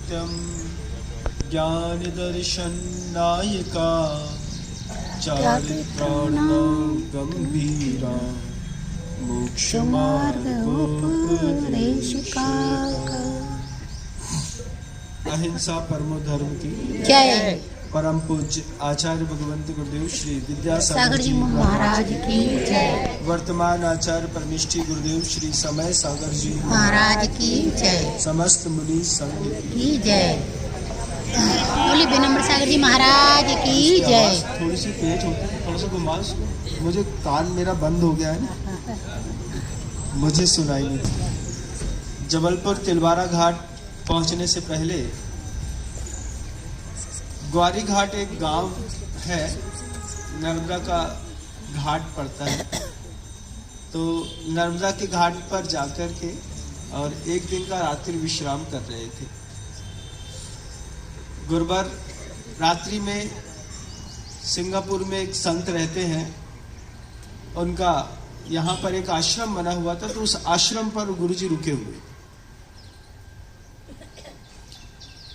सत्यम ज्ञान दर्शन नायका चारित्राणां गंभीरा मोक्ष मार्गोपदेशिका। अहिंसा परमो धर्म की जय। परम पूज्य आचार्य भगवंत गुरुदेव श्री विद्यासागर जी महाराज की जय। वर्तमान आचार्य परनिष्ठी गुरुदेव श्री समय सागर जी महाराज की जय। समस्त मुनि संघ की जय। बोली विनम्र सागर जी महाराज की जय। थोड़ी सी तेज होती है, थोड़ा सा घुमा उसको। मुझे कान मेरा बंद हो गया है ना, मुझे सुनाई नहीं थी। जबलपुर तिलवारा घाट पहुंचने से पहले ग्वारी घाट एक गांव है, नर्मदा का घाट पड़ता है। तो नर्मदा के घाट पर जाकर के और एक दिन का रात्रि विश्राम कर रहे थे। गुरुवार रात्रि में सिंगापुर में एक संत रहते हैं, उनका यहाँ पर एक आश्रम बना हुआ था, तो उस आश्रम पर गुरुजी रुके हुए।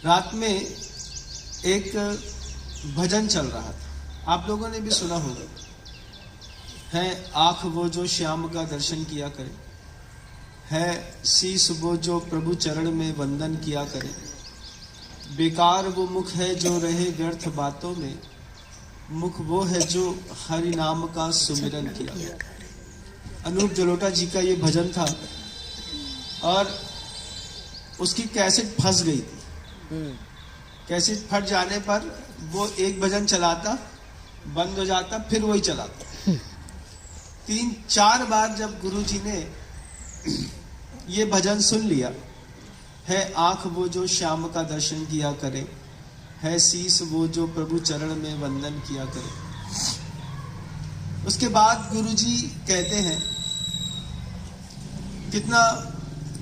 रात में एक भजन चल रहा था, आप लोगों ने भी सुना होगा, है आँख वो जो श्याम का दर्शन किया करे, है शीश वो जो प्रभु चरण में वंदन किया करे, बेकार वो मुख है जो रहे व्यर्थ बातों में, मुख वो है जो हरि नाम का सुमिरन किया। अनूप जलोटा जी का ये भजन था और उसकी कैसेट फंस गई थी। कैसेट फट जाने पर वो एक भजन चलाता, बंद हो जाता, फिर वही चलाता। 3-4 बार जब गुरुजी ने ये भजन सुन लिया, है आँख वो जो श्याम का दर्शन किया करे, है शीश वो जो प्रभु चरण में वंदन किया करे, उसके बाद गुरुजी कहते हैं कितना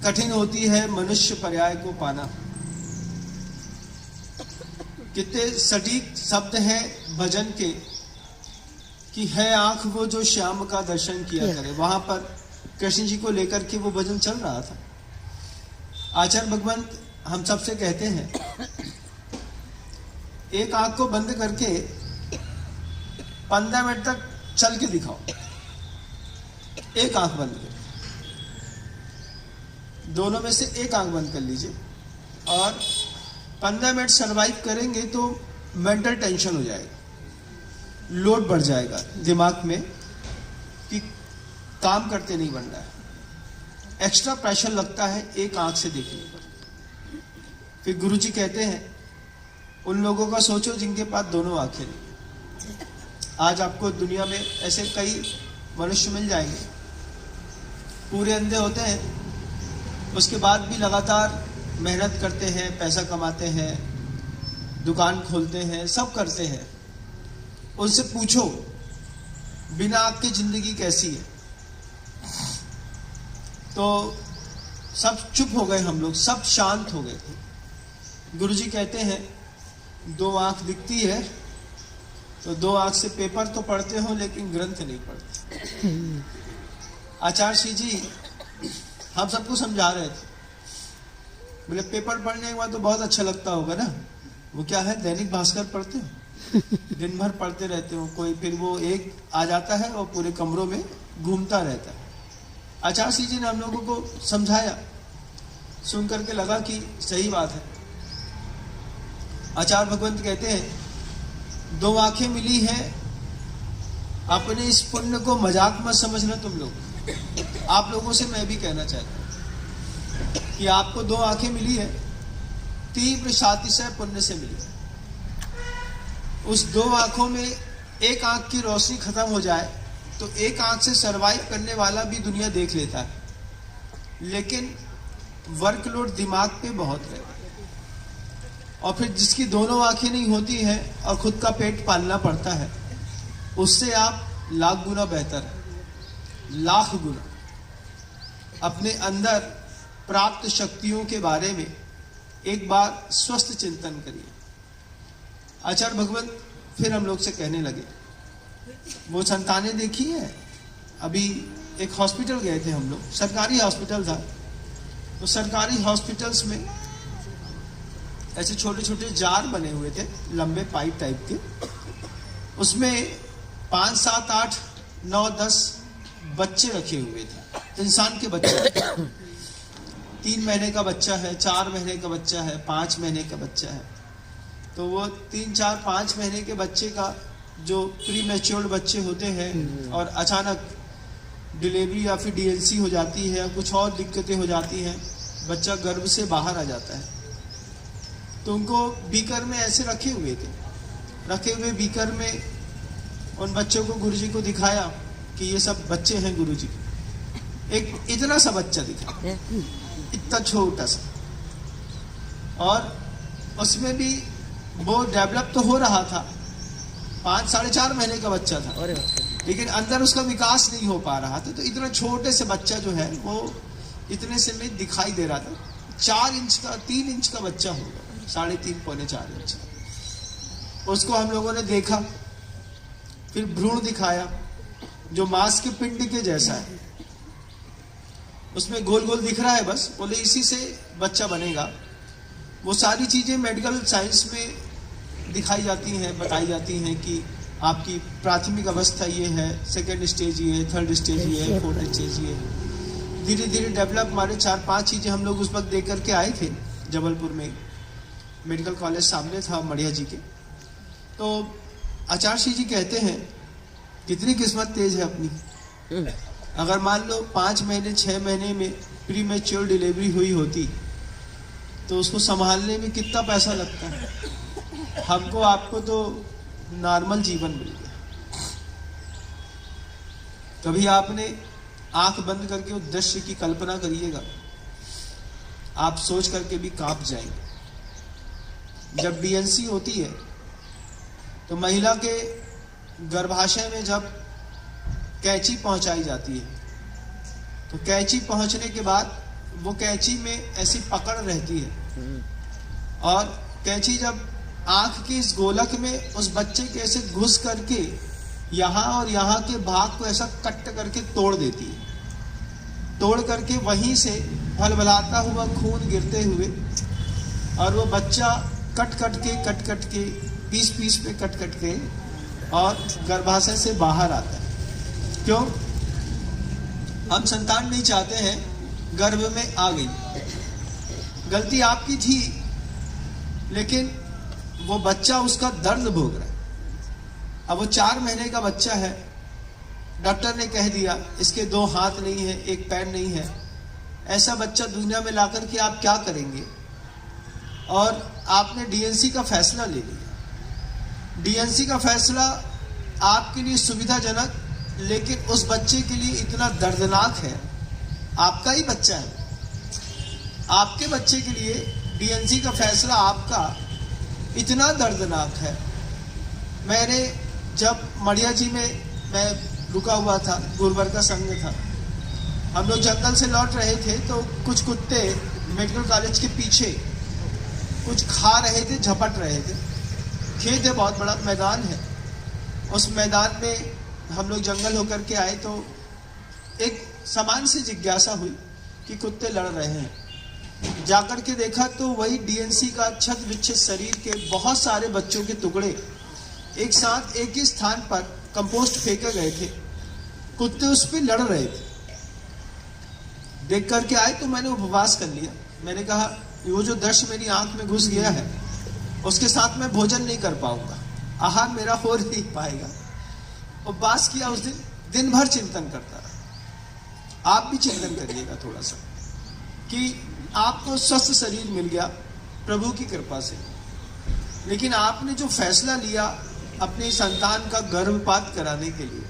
कठिन होती है मनुष्य पर्याय को पाना। कितने सटीक शब्द हैं भजन के कि है आंख वो जो श्याम का दर्शन किया करे। वहां पर कृष्ण जी को लेकर के वो भजन चल रहा था। आचार्य भगवंत हम सबसे कहते हैं, एक आंख को बंद करके 15 मिनट तक चल के दिखाओ। एक आंख बंद कर, दोनों में से एक आंख बंद कर लीजिए और 15 मिनट सरवाइव करेंगे तो मेंटल टेंशन हो जाएगा, लोड बढ़ जाएगा दिमाग में कि काम करते नहीं बन रहा है, एक्स्ट्रा प्रेशर लगता है एक आंख से देखने पर। फिर गुरुजी कहते हैं उन लोगों का सोचो जिनके पास दोनों आंखें नहीं। आज आपको दुनिया में ऐसे कई मनुष्य मिल जाएंगे, पूरे अंधे होते हैं, उसके बाद भी लगातार मेहनत करते हैं, पैसा कमाते हैं, दुकान खोलते हैं, सब करते हैं। उनसे पूछो बिना आँख के जिंदगी कैसी है, तो सब चुप हो गए, हम लोग सब शांत हो गए थे। गुरुजी कहते हैं 2 आँख दिखती है तो 2 आँख से पेपर तो पढ़ते हो लेकिन ग्रंथ नहीं पढ़ते। आचार्य श्री जी हम सबको समझा रहे थे, बोले पेपर पढ़ने के बाद तो बहुत अच्छा लगता होगा ना, वो क्या है दैनिक भास्कर पढ़ते हो, दिन भर पढ़ते रहते हो, कोई फिर वो एक आ जाता है और पूरे कमरों में घूमता रहता है। आचार्य श्री जी ने हम लोगों को समझाया, सुन करके लगा कि सही बात है। आचार्य भगवंत कहते हैं 2 आंखें मिली हैं, अपने इस पुण्य को मजाक मत समझना तुम लोग। आप लोगों से मैं भी कहना चाहता हूं कि आपको 2 आंखें मिली है, तीव्र सातिशय पुण्य से मिली है। उस 2 आंखों में एक आंख की रोशनी खत्म हो जाए तो एक आंख से सरवाइव करने वाला भी दुनिया देख लेता है, लेकिन वर्कलोड दिमाग पे बहुत है। और फिर जिसकी दोनों आंखें नहीं होती हैं और खुद का पेट पालना पड़ता है, उससे आप लाख गुना बेहतर है, लाख गुना। अपने अंदर प्राप्त शक्तियों के बारे में एक बार स्वस्थ चिंतन करिए। आचार्य भगवंत फिर हम लोग से कहने लगे, वो संतानें देखी है, अभी एक हॉस्पिटल गए थे हम लोग, सरकारी हॉस्पिटल था, तो सरकारी हॉस्पिटल्स में ऐसे छोटे छोटे जार बने हुए थे, लंबे पाइप टाइप के। उसमें 5, 7, 8, 9, 10 बच्चे रखे हुए थे, इंसान के बच्चे। 3 महीने का बच्चा है, 4 महीने का बच्चा है, 5 महीने का बच्चा है। तो वो 3, 4, 5 महीने के बच्चे का जो प्री मैच्योर्ड बच्चे होते हैं और अचानक डिलीवरी या फिर डीएनसी हो जाती है या कुछ और दिक्कतें हो जाती हैं, बच्चा गर्भ से बाहर आ जाता है, तो उनको बीकर में ऐसे रखे हुए थे। रखे हुए बीकर में उन बच्चों को गुरुजी को दिखाया कि ये सब बच्चे हैं गुरुजी। एक इतना सा बच्चा दिखा, इतना छोटा सा, और उसमें भी वो डेवलप तो हो रहा था, 5, 4.5 महीने का बच्चा था, लेकिन अंदर उसका विकास नहीं हो पा रहा था। तो इतना छोटे से बच्चा जो है वो इतने से में दिखाई दे रहा था। 4 इंच का, 3 इंच का बच्चा होगा, 3.5 पौने 4 इंच। उसको हम लोगों ने देखा, फिर भ्रूण दिखाया जो मांस के पिंड के जैसा है, उसमें गोल गोल दिख रहा है बस, बोले इसी से बच्चा बनेगा। वो सारी चीजें मेडिकल साइंस में दिखाई जाती हैं, बताई जाती हैं कि आपकी प्राथमिक अवस्था ये है, सेकेंड स्टेज ये है, थर्ड स्टेज ये है, फोर्थ स्टेज ये है। धीरे धीरे डेवलप हमारे 4-5 चीजें हम लोग उस वक्त देख करके आए थे जबलपुर में, मेडिकल कॉलेज सामने था मढ़िया जी के। तो आचार्य जी कहते हैं कितनी किस्मत तेज है अपनी। अगर मान लो 5 महीने 6 महीने में प्री मैच्योर डिलीवरी हुई होती तो उसको संभालने में कितना पैसा लगता है। हमको आपको तो नॉर्मल जीवन मिल गया। कभी आपने आंख बंद करके उस दृश्य की कल्पना करिएगा, आप सोच करके भी कांप जाएंगे। जब डीएनसी होती है तो महिला के गर्भाशय में जब कैंची पहुंचाई जाती है, तो कैंची पहुंचने के बाद वो कैंची में ऐसी पकड़ रहती है, और कैंची जब आंख की इस गोलक में उस बच्चे के ऐसे घुस करके यहाँ और यहाँ के भाग को ऐसा कट करके तोड़ देती है। तोड़ करके वहीं से भलभलाता हुआ खून गिरते हुए, और वो बच्चा कट कट के पीस पे कट के और गर्भाशय से बाहर आता है। क्यों? हम संतान नहीं चाहते हैं, गर्भ में आ गई, गलती आपकी थी, लेकिन वो बच्चा उसका दर्द भोग रहा है। अब वो 4 महीने का बच्चा है, डॉक्टर ने कह दिया इसके 2 हाथ नहीं है, 1 पैर नहीं है। ऐसा बच्चा दुनिया में लाकर के आप क्या करेंगे? और आपने डीएनसी का फैसला ले लिया। डीएनसी का फैसला आपके लिए सुविधाजनक, लेकिन उस बच्चे के लिए इतना दर्दनाक है। आपका ही बच्चा है, आपके बच्चे के लिए डीएनसी का फैसला आपका इतना दर्दनाक है। मैंने जब मढ़िया जी में मैं रुका हुआ था, गुरुवर का संघ था, हम लोग जंगल से लौट रहे थे, तो कुछ कुत्ते मेडिकल कॉलेज के पीछे कुछ खा रहे थे, झपट रहे थे। खेत है, बहुत बड़ा मैदान है। उस मैदान में हम लोग जंगल होकर के आए तो एक समान सी जिज्ञासा हुई कि कुत्ते लड़ रहे हैं। जाकर के देखा तो वही डीएनसी का छत विच्छेद शरीर के बहुत सारे बच्चों के टुकड़े एक साथ एक ही स्थान पर कंपोस्ट फेंके गए थे। कुत्ते उस पर लड़ रहे थे। देख करके आए तो मैंने उपवास कर लिया। मैंने कहा वो जो दृश्य मेरी आंख में घुस गया है, उसके साथ मैं भोजन नहीं कर पाऊंगा, आहार मेरा हो नहीं पाएगा। उपवास किया उस दिन भर चिंतन करता रहा। आप भी चिंतन करिएगा थोड़ा सा कि आपको स्वस्थ शरीर मिल गया प्रभु की कृपा से, लेकिन आपने जो फैसला लिया अपने संतान का गर्भपात कराने के लिए,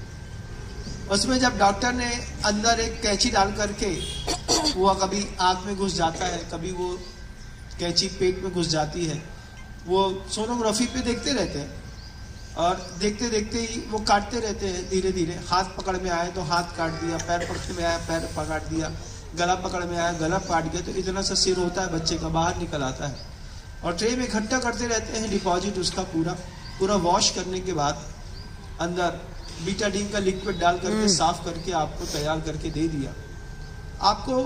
उसमें जब डॉक्टर ने अंदर एक कैंची डाल करके, वो कभी आंख में घुस जाता है, कभी वो कैंची पेट में घुस जाती है, वो सोनोग्राफी पे देखते रहते हैं, और देखते देखते ही वो काटते रहते हैं धीरे धीरे। हाथ पकड़ में आए तो हाथ काट दिया, पैर पकड़ में आया पैर काट दिया, गला पकड़ में आया गला काट दिया। तो इतना सा सिर होता है बच्चे का, बाहर निकल आता है, और ट्रे में इकट्ठा करते रहते हैं डिपॉजिट उसका पूरा वॉश करने के बाद अंदर बीटाडीन का लिक्विड डाल करके साफ करके आपको तैयार करके दे दिया। आपको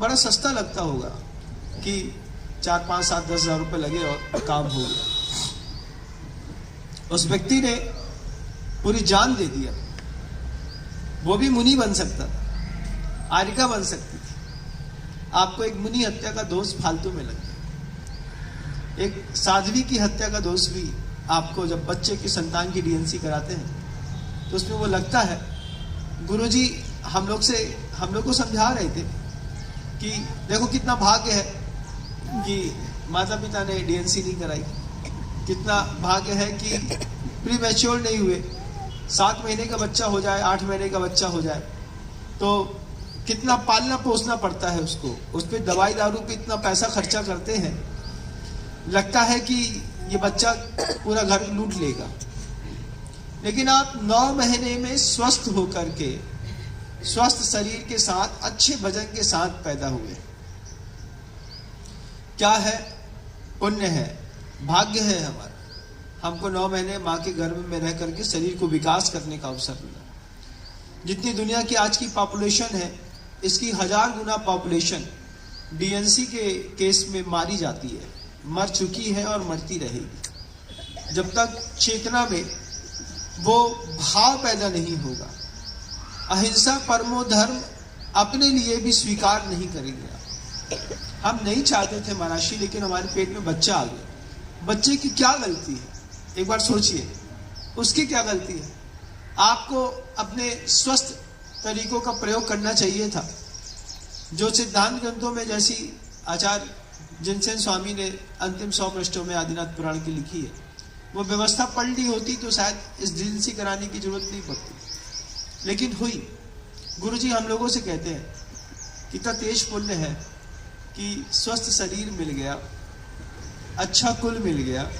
बड़ा सस्ता लगता होगा कि 4, 5, 7, 10 हज़ार रुपये लगे और काम हो गया। उस व्यक्ति ने पूरी जान दे दिया। वो भी मुनि बन सकता था, आरिका बन सकती थी। आपको एक मुनि हत्या का दोष फालतू में लग गया। एक साध्वी की हत्या का दोष भी आपको, जब बच्चे की संतान की डीएनसी कराते हैं तो उसमें वो लगता है। गुरुजी हम लोग को समझा रहे थे कि देखो कितना भाग्य है कि माता पिता ने डीएनसी नहीं कराई, कितना भाग्य है कि प्री मैच्योर नहीं हुए, 7 महीने का बच्चा हो जाए, 8 महीने का बच्चा हो जाए तो कितना पालना पोसना पड़ता है उसको, उस पर दवाई दारू पे इतना पैसा खर्चा करते हैं, लगता है कि ये बच्चा पूरा घर लूट लेगा। लेकिन आप 9 महीने में स्वस्थ होकर के, स्वस्थ शरीर के साथ, अच्छे वजन के साथ पैदा हुए। क्या है? पुण्य है, भाग्य है हमारा। हमको 9 महीने माँ के गर्भ में रह करके शरीर को विकास करने का अवसर मिला। जितनी दुनिया की आज की पॉपुलेशन है, इसकी 1000 गुना पॉपुलेशन डीएनसी के केस में मारी जाती है, मर चुकी है और मरती रहेगी। जब तक चेतना में वो भाव पैदा नहीं होगा, अहिंसा परमो धर्म अपने लिए भी स्वीकार नहीं करेंगे। हम नहीं चाहते थे महाराष्ट्री, लेकिन हमारे पेट में बच्चा आ गया। बच्चे की क्या गलती है? एक बार सोचिए, उसकी क्या गलती है? आपको अपने स्वस्थ तरीकों का प्रयोग करना चाहिए था। जो सिद्धांत ग्रंथों में, जैसी आचार्य जिनसेन स्वामी ने अंतिम 100 पृष्ठों में आदिनाथ पुराण की लिखी है, वो व्यवस्था पढ़ ली होती तो शायद इस डीएनसी कराने की जरूरत नहीं पड़ती, लेकिन हुई। गुरुजी हम लोगों से कहते हैं कितना तेज पुण्य है कि स्वस्थ शरीर मिल गया, अच्छा कुल मिल गया,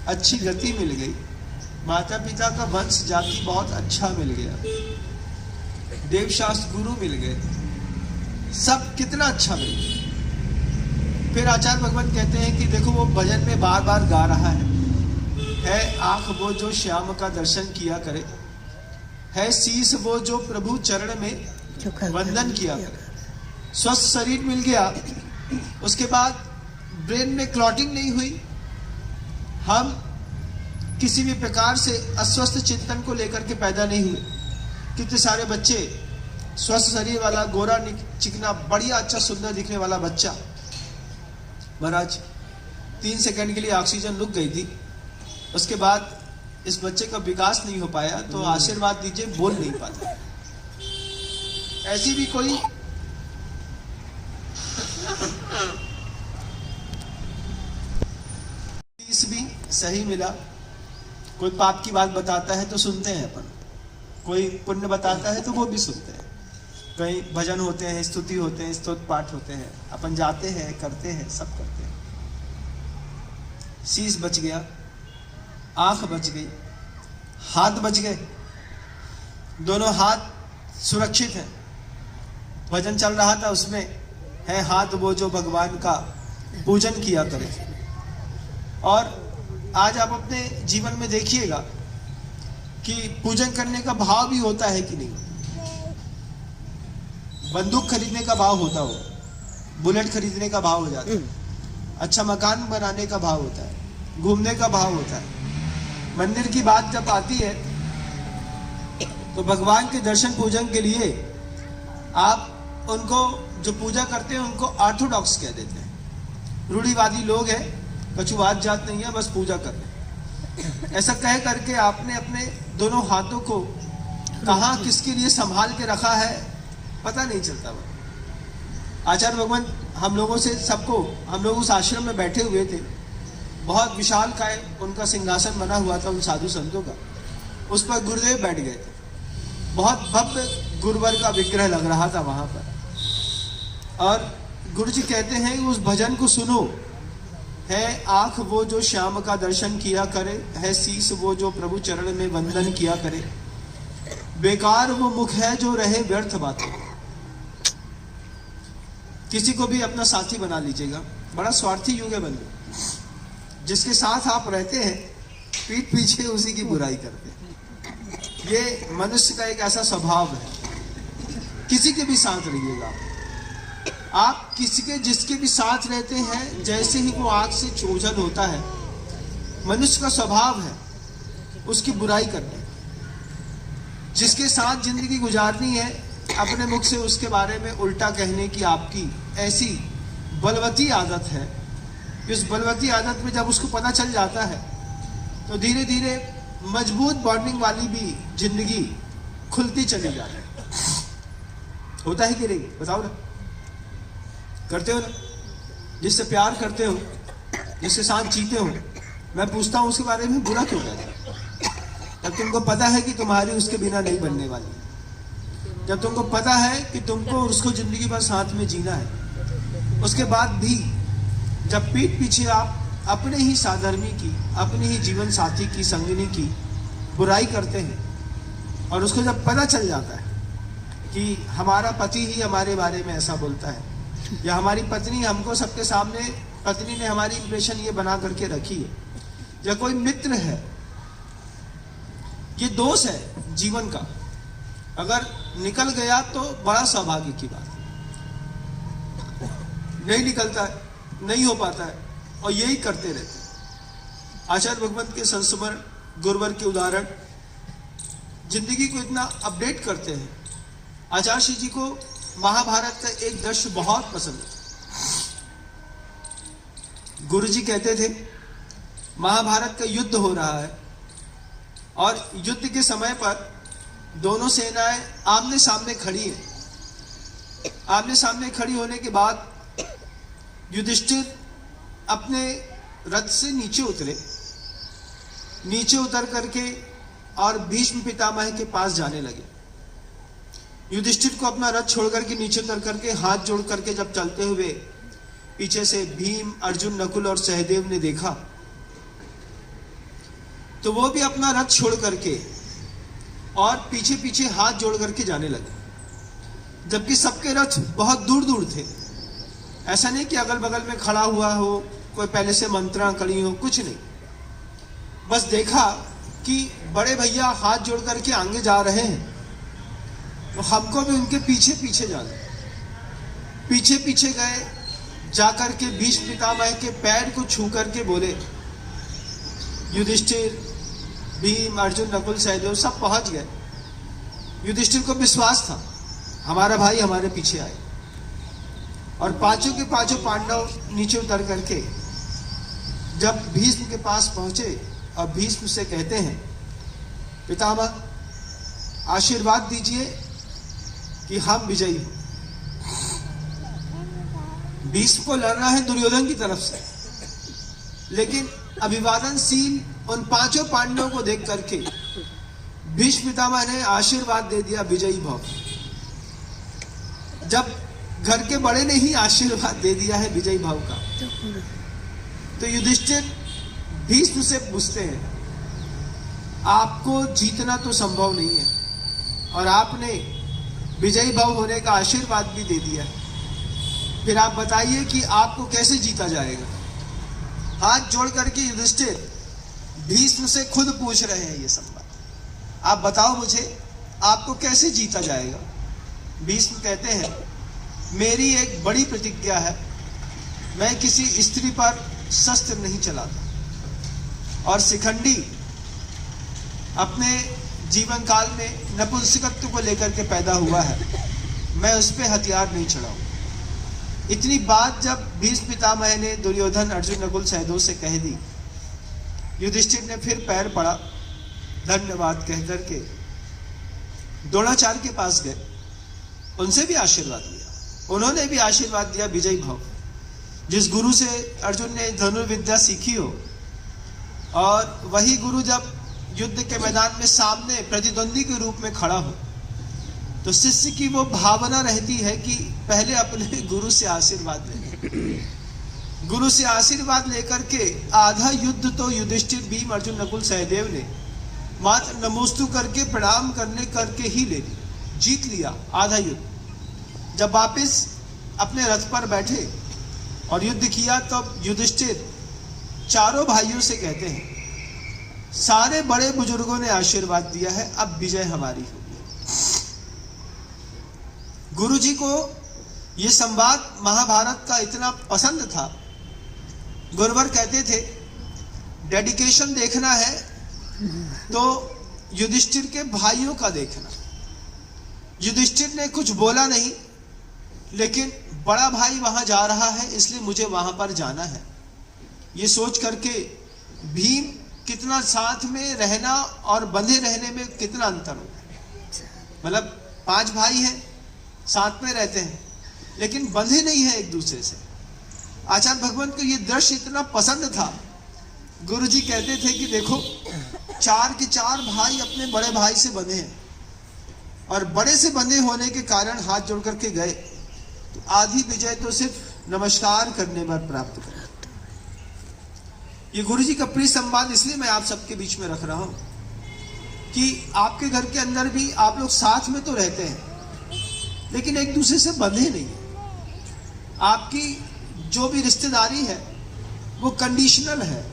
अच्छी गति मिल गई, माता पिता का वंश जाति बहुत अच्छा मिल गया, देवशास्त्र गुरु मिल गए, सब कितना अच्छा मिल गया। फिर आचार्य भगवान कहते हैं कि देखो वो भजन में बार बार गा रहा है आंख वो जो श्याम का दर्शन किया करे, है शीश वो जो प्रभु चरण में वंदन किया करे। स्वस्थ शरीर मिल गया, उसके बाद ब्रेन में क्लॉटिंग नहीं हुई, हम किसी भी प्रकार से अस्वस्थ चिंतन को लेकर के पैदा नहीं हुए। कितने सारे बच्चे, स्वस्थ शरीर वाला, गोरा चिकना, बढ़िया अच्छा सुंदर दिखने वाला बच्चा, महाराज 3 सेकंड के लिए ऑक्सीजन रुक गई थी, उसके बाद इस बच्चे का विकास नहीं हो पाया, तो आशीर्वाद दीजिए बोल नहीं पाता। ऐसी भी कोई चीज भी सही मिला। कोई पाप की बात बताता है तो सुनते हैं अपन, कोई पुण्य बताता है तो वो भी सुनते हैं। कई भजन होते हैं, स्तुति होते हैं, स्तोत्र पाठ होते हैं, अपन जाते हैं, करते हैं, सब करते हैं। शीश बच गया, आंख बच गई, हाथ बच गए, दोनों हाथ सुरक्षित हैं। भजन चल रहा था, उसमें है हाथ वो जो भगवान का पूजन किया करे। और आज आप अपने जीवन में देखिएगा कि पूजन करने का भाव भी होता है कि नहीं। बंदूक खरीदने का भाव होता हो, बुलेट खरीदने का भाव हो जाता है, अच्छा मकान बनाने का भाव होता है, घूमने का भाव होता है। मंदिर की बात जब आती है तो भगवान के दर्शन पूजन के लिए आप उनको जो पूजा करते हैं उनको ऑर्थोडॉक्स कह देते हैं। रूढ़िवादी लोग हैं, कछुवाद जात नहीं है, बस पूजा कर रहे। ऐसा कह करके आपने अपने दोनों हाथों को कहाँ किसके लिए संभाल के रखा है पता नहीं चलता। आचार्य भगवान हम लोगों से सबको, हम लोग उस आश्रम में बैठे हुए थे, बहुत विशाल काय उनका सिंहासन बना हुआ था उन साधु संतों का, उस पर गुरुदेव बैठ गए थे। बहुत भव्य गुरुवर का विग्रह लग रहा था वहां पर। और गुरु जी कहते हैं उस भजन को सुनो, है आंख वो जो श्याम का दर्शन किया करे, है शीश वो जो प्रभु चरण में वंदन किया करे, बेकार वो मुख है जो रहे व्यर्थ बातें। किसी को भी अपना साथी बना लीजिएगा, बड़ा स्वार्थी युग है बंधु। जिसके साथ आप रहते हैं पीठ पीछे उसी की बुराई करते हैं। ये मनुष्य का एक ऐसा स्वभाव है। किसी के भी साथ रहिएगा, आप किसी के जिसके भी साथ रहते हैं, जैसे ही वो आग से ओझल होता है, मनुष्य का स्वभाव है उसकी बुराई करने। जिसके साथ जिंदगी गुजारनी है, अपने मुख से उसके बारे में उल्टा कहने की आपकी ऐसी बलवती आदत है। इस बलवती आदत में जब उसको पता चल जाता है तो धीरे धीरे मजबूत बॉन्डिंग वाली भी जिंदगी खुलती चली जाती है। होता है कि नहीं, बताओ ना, करते हो ना? जिससे प्यार करते हो, जिसके साथ जीते हो, मैं पूछता हूं उसके बारे में बुरा क्यों कहते हो? जब तुमको पता है कि तुम्हारी उसके बिना नहीं बनने वाली, जब तुमको पता है कि तुमको उसको जिंदगी भर साथ में जीना है, उसके बाद भी जब पीठ पीछे आप अपने ही साधर्मी की, अपनी ही जीवन साथी की, संगिनी की बुराई करते हैं, और उसको जब पता चल जाता है कि हमारा पति ही हमारे बारे में ऐसा बोलता है, या हमारी पत्नी हमको सबके सामने, पत्नी ने हमारी इंप्रेशन ये बना करके रखी है, या कोई मित्र है, ये दोष है जीवन का, अगर निकल गया तो बड़ा सौभाग्य की बात है। नहीं निकलता है, नहीं हो पाता है, और यही करते रहते हैं। आचार्य भगवंत के संस्मरण, गुरुवर के उदाहरण जिंदगी को इतना अपडेट करते हैं। आचार्य श्री जी को महाभारत का एक दृश्य बहुत पसंद है। गुरु जी कहते थे महाभारत का युद्ध हो रहा है, और युद्ध के समय पर दोनों सेनाएं आमने सामने खड़ी हैं। आमने सामने खड़ी होने के बाद युधिष्ठिर अपने रथ से नीचे उतरे, नीचे उतर करके और भीष्म पितामह के पास जाने लगे। युधिष्ठिर को अपना रथ छोड़ करके नीचे उतर करके हाथ जोड़ करके जब चलते हुए पीछे से भीम, अर्जुन, नकुल और सहदेव ने देखा, तो वो भी अपना रथ छोड़ करके और पीछे पीछे हाथ जोड़ करके जाने लगे। जबकि सबके रथ बहुत दूर दूर थे। ऐसा नहीं कि अगल बगल में खड़ा हुआ हो, कोई पहले से मंत्रणा करी हो, कुछ नहीं। बस देखा कि बड़े भैया हाथ जोड़ करके आगे जा रहे हैं, तो हमको भी उनके पीछे पीछे जाना। पीछे पीछे गए, जाकर के भीष्म पितामह के पैर को छू करके बोले, युधिष्ठिर, भीम, अर्जुन, नकुल, सहदेव सब पहुंच गए। युधिष्ठिर को विश्वास था हमारा भाई हमारे पीछे आए, और पांचों के पांचों पांडव नीचे उतर करके जब भीष्म के पास पहुंचे और भीष्म से कहते हैं, पितामह आशीर्वाद दीजिए कि हम विजयी हो। भीष्म को लड़ना है दुर्योधन की तरफ से, लेकिन अभिवादनशील उन पांचों पांडवों को देख करके भीष्म पितामह ने आशीर्वाद दे दिया, विजयी भव। जब घर के बड़े ने ही आशीर्वाद दे दिया है विजयी भाव का, तो युधिष्ठिर भीष्म से पूछते हैं, आपको जीतना तो संभव नहीं है, और आपने विजयी भाव होने का आशीर्वाद भी दे दिया है, फिर आप बताइए कि आपको कैसे जीता जाएगा। हाथ जोड़ करके युधिष्ठिर भीष्म से खुद पूछ रहे हैं ये सब बात, आप बताओ मुझे आपको कैसे जीता जाएगा। भीष्म कहते हैं, मेरी एक बड़ी प्रतिज्ञा है, मैं किसी स्त्री पर शस्त्र नहीं चलाता, और शिखंडी अपने जीवन काल में नपुंसकत्व को लेकर के पैदा हुआ है, मैं उस पर हथियार नहीं चढ़ाऊं। इतनी बात जब भीष्म पितामह ने दुर्योधन, अर्जुन, नकुल, सहदेव से कह दी, युधिष्ठिर ने फिर पैर पड़ा, धन्यवाद कह करके द्रोणाचार्य के पास गए, उनसे भी आशीर्वाद लिया। उन्होंने भी आशीर्वाद दिया विजयी भव। जिस गुरु से अर्जुन ने धनुर्विद्या सीखी हो, और वही गुरु जब युद्ध के मैदान में सामने प्रतिद्वंदी के रूप में खड़ा हो, तो शिष्य की वो भावना रहती है कि पहले अपने गुरु से आशीर्वाद लें। गुरु से आशीर्वाद लेकर के आधा युद्ध तो युधिष्ठिर, भीम, अर्जुन, नकुल, सहदेव ने मात्र नमोस्तु करके प्रणाम करने करके ही ले ली, जीत लिया आधा युद्ध। जब वापिस अपने रथ पर बैठे और युद्ध किया, तब युधिष्ठिर चारों भाइयों से कहते हैं, सारे बड़े बुजुर्गों ने आशीर्वाद दिया है, अब विजय हमारी होगी। गुरु जी को ये संवाद महाभारत का इतना पसंद था, गुरुवर कहते थे डेडिकेशन देखना है तो युधिष्ठिर के भाइयों का देखना। युधिष्ठिर ने कुछ बोला नहीं, लेकिन बड़ा भाई वहां जा रहा है इसलिए मुझे वहां पर जाना है। ये सोच करके भीम कितना साथ में रहना और बंधे रहने में कितना अंतर होता है। मतलब 5 भाई हैं, साथ में रहते हैं, लेकिन बंधे नहीं है एक दूसरे से। आचार्य भगवान को ये दृश्य इतना पसंद था, गुरुजी कहते थे कि देखो 4 के 4 भाई अपने बड़े भाई से बंधे हैं, और बड़े से बंधे होने के कारण हाथ जोड़ करके गए तो आधी विजय तो सिर्फ नमस्कार करने पर प्राप्त कर। ये गुरुजी का प्रिय संवाद इसलिए मैं आप सबके बीच में रख रहा हूं कि आपके घर के अंदर भी आप लोग साथ में तो रहते हैं, लेकिन एक दूसरे से बंधे नहीं है। आपकी जो भी रिश्तेदारी है वो कंडीशनल है,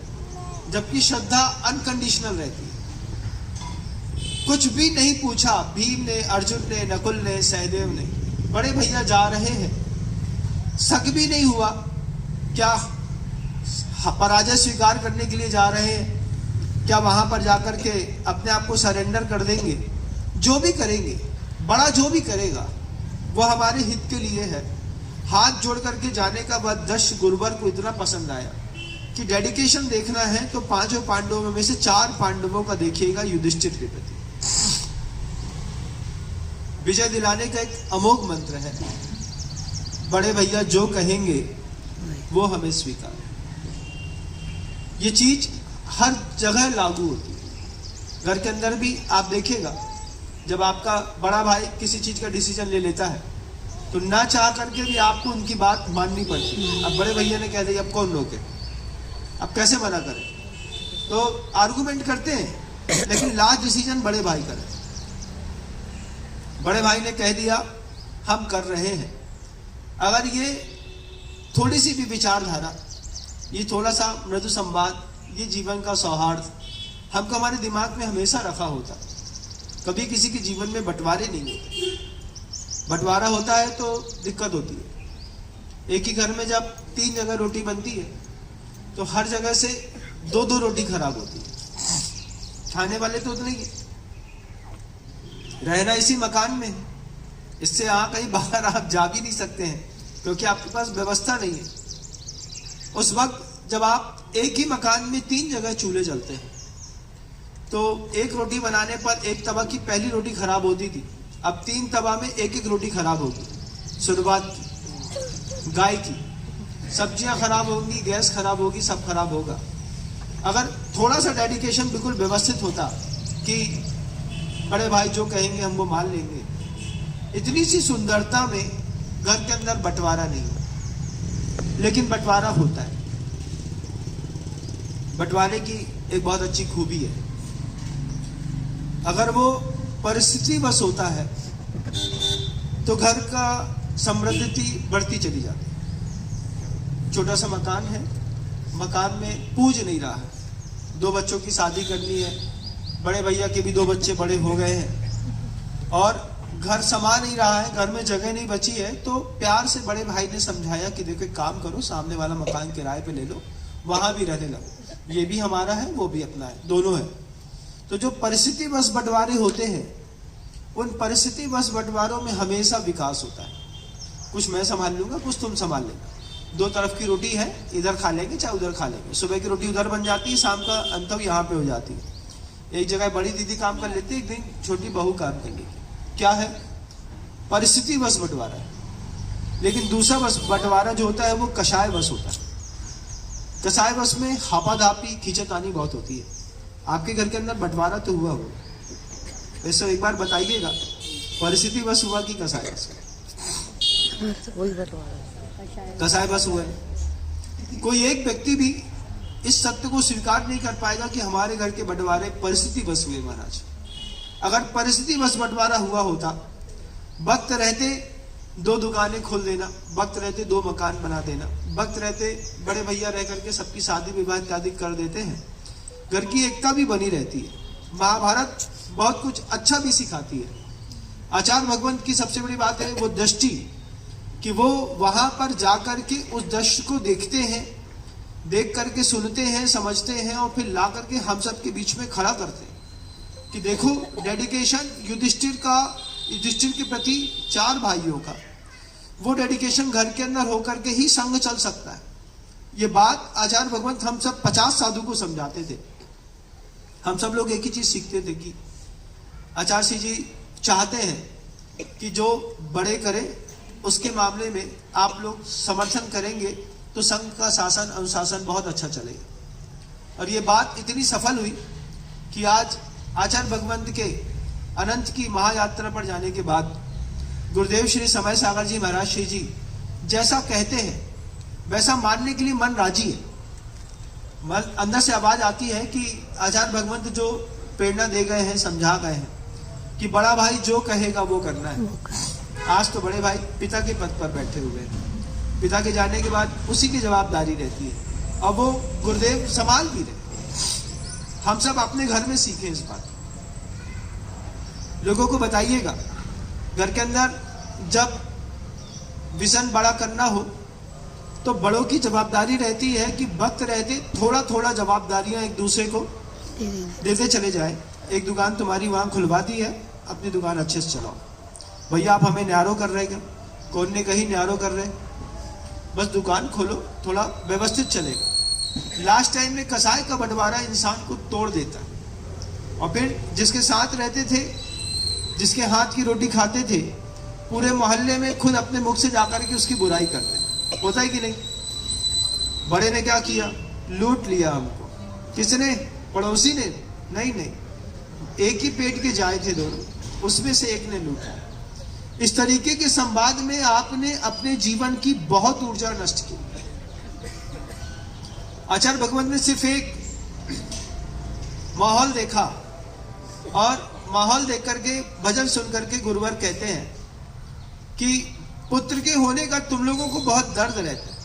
जबकि श्रद्धा अनकंडीशनल रहती है। कुछ भी नहीं पूछा भीम ने, अर्जुन ने, नकुल ने, सहदेव ने, बड़े भैया जा रहे हैं, शक भी नहीं हुआ क्या पराजय स्वीकार करने के लिए जा रहे हैं, क्या वहां पर जाकर के अपने आप को सरेंडर कर देंगे। जो भी करेंगे, बड़ा जो भी करेगा वो हमारे हित के लिए है। हाथ जोड़ करके जाने का वह दृश्य गुरुवर को इतना पसंद आया कि डेडिकेशन देखना है तो 5 पांडवों में से 4 पांडवों का देखिएगा युधिष्ठिर के प्रति। विजय दिलाने का एक अमोघ मंत्र है, बड़े भैया जो कहेंगे वो हमें स्वीकार। ये चीज हर जगह लागू होती है। घर के अंदर भी आप देखिएगा, जब आपका बड़ा भाई किसी चीज का डिसीजन ले लेता है तो ना चाह करके भी आपको उनकी बात माननी पड़ती है। अब बड़े भैया ने कह दिया, अब कौन रोके, अब कैसे मना करें, तो आर्गुमेंट करते हैं, लेकिन लास्ट डिसीजन बड़े भाई का है। बड़े भाई ने कह दिया हम कर रहे हैं। अगर ये थोड़ी सी भी विचारधारा, ये थोड़ा सा मृदु संवाद, ये जीवन का सौहार्द हमको हमारे दिमाग में हमेशा रखा होता, कभी किसी के जीवन में बंटवारे नहीं होते। बंटवारा होता है तो दिक्कत होती है। एक ही घर में जब 3 जगह रोटी बनती है तो हर जगह से 2-2 रोटी खराब होती है। खाने वाले तो उतने ही, रहना इसी मकान में, इससे कहीं बाहर आप जा भी नहीं सकते हैं क्योंकि आपके पास व्यवस्था नहीं है। उस वक्त जब आप एक ही मकान में 3 जगह चूल्हे जलते हैं तो एक रोटी बनाने पर एक तवा की पहली रोटी खराब होती थी, अब 3 तवा में एक रोटी खराब होगी। शुरुआत गाय की, सब्जियां खराब होंगी, गैस खराब होगी, सब खराब होगा। अगर थोड़ा सा डेडिकेशन बिल्कुल व्यवस्थित होता कि बड़े भाई जो कहेंगे हम वो मान लेंगे, इतनी सी सुंदरता में घर के अंदर बंटवारा नहीं हो, लेकिन बंटवारा होता है। बंटवारे की एक बहुत अच्छी खूबी है, अगर वो परिस्थिति बस होता है तो घर का समृद्धि बढ़ती चली जाती है। छोटा सा मकान है, मकान में पूज नहीं रहा है, 2 बच्चों की शादी करनी है, बड़े भैया के भी 2 बच्चे बड़े हो गए हैं और घर समा नहीं रहा है, घर में जगह नहीं बची है, तो प्यार से बड़े भाई ने समझाया कि देखो एक काम करो, सामने वाला मकान किराए पे ले लो, वहां भी रहने लगो, ये भी हमारा है वो भी अपना है, दोनों है। तो जो परिस्थिति बस बंटवारे होते हैं, उन परिस्थिति बस बंटवारों में हमेशा विकास होता है। कुछ मैं संभाल लूंगा, कुछ तुम संभाल लेना, 2 तरफ की रोटी है, इधर खा लेंगे चाहे उधर खा लेंगे। सुबह की रोटी उधर बन जाती है, शाम का अंत यहाँ पे हो जाती है। एक जगह बड़ी दीदी काम कर लेती है, एक दिन छोटी बहू काम कर लेगी। क्या है? परिस्थिति बस बंटवारा है। लेकिन दूसरा बस बंटवारा जो होता है वो कषाय बस होता है। कषाय बस में हापाधापी खींचतानी बहुत होती है। आपके घर के अंदर बंटवारा तो हुआ हो, वैसे एक बार बताइएगा, परिस्थिति बस हुआ कि कषाय बस? कषाय बस हुआ है। कोई एक व्यक्ति भी इस सत्य को स्वीकार नहीं कर पाएगा कि हमारे घर के बंटवारे परिस्थिति बस हुए। महाराज, अगर परिस्थिति बस बंटवारा हुआ होता, वक्त रहते 2 दुकानें खोल देना, वक्त रहते 2 मकान बना देना, वक्त रहते बड़े भैया रह करके सबकी शादी विवाह इत्यादि कर देते हैं, घर की एकता भी बनी रहती है। महाभारत बहुत कुछ अच्छा भी सिखाती है। आचार्य भगवंत की सबसे बड़ी बात है वो दृष्टि कि वो वहां पर जाकर के उस दृश्य को देखते हैं, देख करके सुनते हैं, समझते हैं और फिर ला करके हम सब के बीच में खड़ा करते हैं कि देखो डेडिकेशन युधिष्ठिर के प्रति 4 भाइयों का, वो डेडिकेशन घर के अंदर होकर के ही संग चल सकता है। ये बात आचार्य भगवंत हम सब 50 साधु को समझाते थे। हम सब लोग एक ही चीज सीखते थे कि आचार्य सिंह जी चाहते हैं कि जो बड़े करें उसके मामले में आप लोग समर्थन करेंगे तो संघ का शासन अनुशासन बहुत अच्छा चलेगा। और ये बात इतनी सफल हुई कि आज आचार्य भगवंत के अनंत की महायात्रा पर जाने के बाद गुरुदेव श्री समय सागर जी महाराज श्री जी जैसा कहते हैं वैसा मानने के लिए मन राजी है। मन अंदर से आवाज आती है कि आचार्य भगवंत जो प्रेरणा दे गए हैं, समझा गए हैं कि बड़ा भाई जो कहेगा वो करना है। आज तो बड़े भाई पिता के पद पर बैठे हुए हैं, पिता के जाने के बाद उसी की जवाबदारी रहती है और वो गुरुदेव संभाल भी रहे। हम सब अपने घर में सीखें इस बात, लोगों को बताइएगा। घर के अंदर जब विजन बड़ा करना हो तो बड़ों की जवाबदारी रहती है कि वक्त रहते थोड़ा थोड़ा जवाबदारियां एक दूसरे को देते चले जाए। एक दुकान तुम्हारी वहां खुलवा दी है, अपनी दुकान अच्छे से चलाओ। भैया आप हमें न्यारो कर रहे हैं, कौन ने कही न्यारो कर रहे, बस दुकान खोलो, थोड़ा व्यवस्थित चलेगा। लास्ट टाइम में कसाई का बंटवारा इंसान को तोड़ देता है। और फिर जिसके साथ रहते थे, जिसके हाथ की रोटी खाते थे, पूरे मोहल्ले में खुद अपने मुख से जाकर के उसकी बुराई करते। होता है कि नहीं? बड़े ने क्या किया? लूट लिया हमको। किसने? पड़ोसी ने? नहीं, एक ही पेट के जाए थे दोनों, उसमें से एक ने लूटा। इस तरीके के संवाद में आपने अपने जीवन की बहुत ऊर्जा नष्ट की। आचार्य भगवंत ने सिर्फ एक माहौल देखा और माहौल देख करके भजन सुन करके गुरुवर कहते हैं कि पुत्र के होने का तुम लोगों को बहुत दर्द रहता है।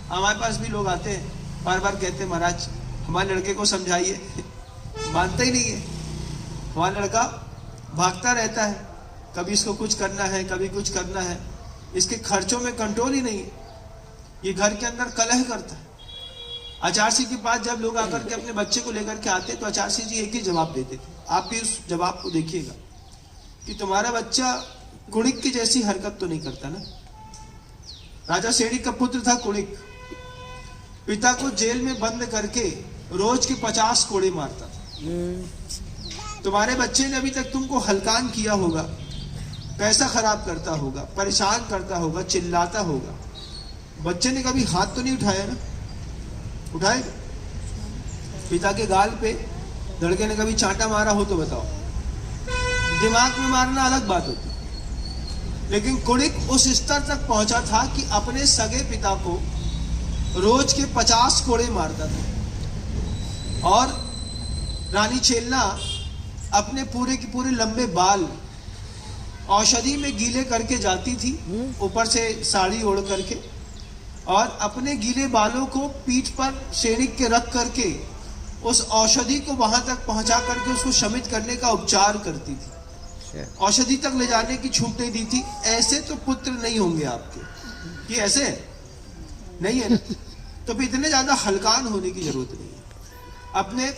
हमारे पास भी लोग आते हैं, बार बार कहते हैं महाराज हमारे लड़के को समझाइए, मानता ही नहीं है। हमारा लड़का भागता रहता है, कभी इसको कुछ करना है, कभी कुछ करना है, इसके खर्चों में कंट्रोल ही नहीं है। ये घर के अंदर कलह करता है। आचार्य सिंह के पास जब लोग आकर के अपने बच्चे को लेकर के आते तो आचार्य सिंह जी एक ही जवाब देते थे। आप भी उस जवाब को देखिएगा कि तुम्हारा बच्चा कुणिक की जैसी हरकत तो नहीं करता ना। राजा सेठी का पुत्र था कुणिक, पिता को जेल में बंद करके रोज के 50 कोड़े मारता था। तुम्हारे बच्चे ने अभी तक तुमको हलकान किया होगा, पैसा खराब करता होगा, परेशान करता होगा, चिल्लाता होगा। बच्चे ने कभी हाथ तो नहीं उठाया ना? उठाएगा? पिता के गाल पे लड़के ने कभी चांटा मारा हो तो बताओ? दिमाग में मारना अलग बात होती, लेकिन कुणिक उस स्तर तक पहुंचा था कि अपने सगे पिता को रोज के 50 कोड़े मारता था। और रानी छेलना अपने पूरे के पूरे लंबे बाल औषधि में गीले करके जाती थी, ऊपर से साड़ी ओढ़ करके, और अपने गीले बालों को पीठ पर शेणिक के रख करके उस औषधि को वहां तक पहुंचा करके उसको शमित करने का उपचार करती थी। औषधि तक ले जाने की छूट नहीं दी थी। ऐसे तो पुत्र नहीं होंगे आपके, ये ऐसे नहीं है ना? तो फिर इतने ज्यादा हलकान होने की जरूरत नहीं है। अपने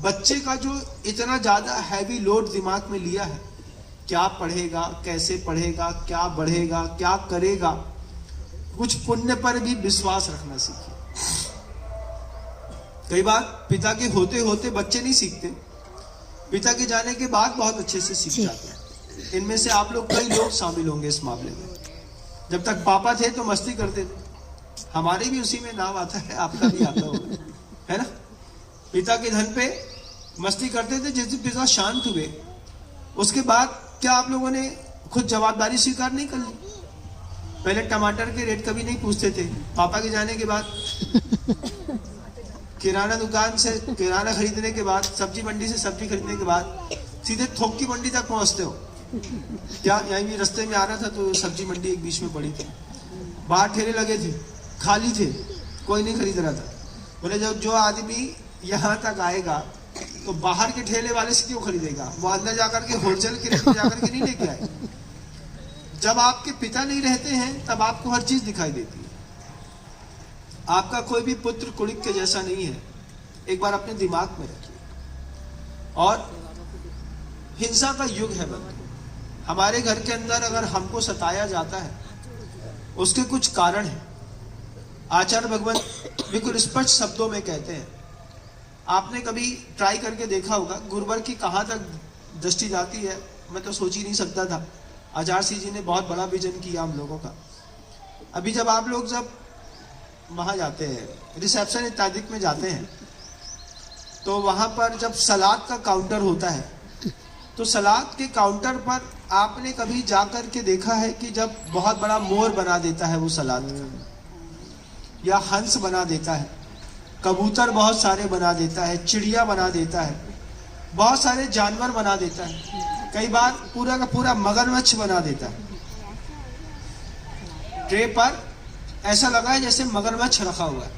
बच्चे का जो इतना ज्यादा हैवी लोड दिमाग में लिया है, क्या पढ़ेगा, कैसे पढ़ेगा, क्या बढ़ेगा, क्या करेगा, कुछ पुण्य पर भी विश्वास रखना सीखिए। कई बार पिता के होते होते बच्चे नहीं सीखते, पिता के जाने के बाद बहुत अच्छे से सीख जाते हैं। इनमें से आप लोग कई लोग शामिल होंगे इस मामले में। जब तक पापा थे तो मस्ती करते थे, हमारे भी उसी में नाम आता है, आपका भी आता होगा, है ना? पिता के धन पे मस्ती करते थे। जिस दिन पिता शांत हुए उसके बाद क्या आप लोगों ने खुद जवाबदारी स्वीकार नहीं कर ली? पहले टमाटर के रेट कभी नहीं पूछते थे, पापा के जाने के बाद किराना दुकान से किराना खरीदने के बाद, सब्जी मंडी से सब्जी खरीदने के बाद सीधे थोक की मंडी तक पहुंचते हो क्या? यहीं भी रास्ते में आ रहा था तो सब्जी मंडी एक बीच में पड़ी थी, बाहर ठेले लगे थे, खाली थे, कोई नहीं खरीद रहा था। बोले जब जो आदमी यहाँ तक आएगा तो बाहर के ठेले वाले से क्यों खरीदेगा? वो अंदर जाकर के होलसेल के रेट में जाकर के नहीं लेके आए। जब आपके पिता नहीं रहते हैं तब आपको हर चीज दिखाई देती है। आपका कोई भी पुत्र कुड़िक के जैसा नहीं है, एक बार अपने दिमाग में रखिए। और हिंसा का युग है बंधु। हमारे घर के अंदर अगर हमको सताया जाता है उसके कुछ कारण हैं। आचार्य भगवान बिल्कुल स्पष्ट शब्दों में कहते हैं, आपने कभी ट्राई करके देखा होगा गुरुवर की कहां तक दृष्टि जाती है, मैं तो सोच ही नहीं सकता था। आचार्य सिंह जी ने बहुत बड़ा विजन किया हम लोगों का। अभी जब आप लोग जब वहां जाते हैं, रिसेप्शन इत्यादि में जाते हैं, तो वहां पर जब सलाद का काउंटर होता है, तो सलाद के काउंटर पर आपने कभी जाकर के देखा है कि जब बहुत बड़ा मोर बना देता है वो सलाद का, या हंस बना देता है, कबूतर बहुत सारे बना देता है, चिड़िया बना देता है, बहुत सारे जानवर बना देता है, कई बार पूरा का पूरा मगरमच्छ बना देता है। ट्रे पर ऐसा लगा है जैसे मगरमच्छ रखा हुआ है,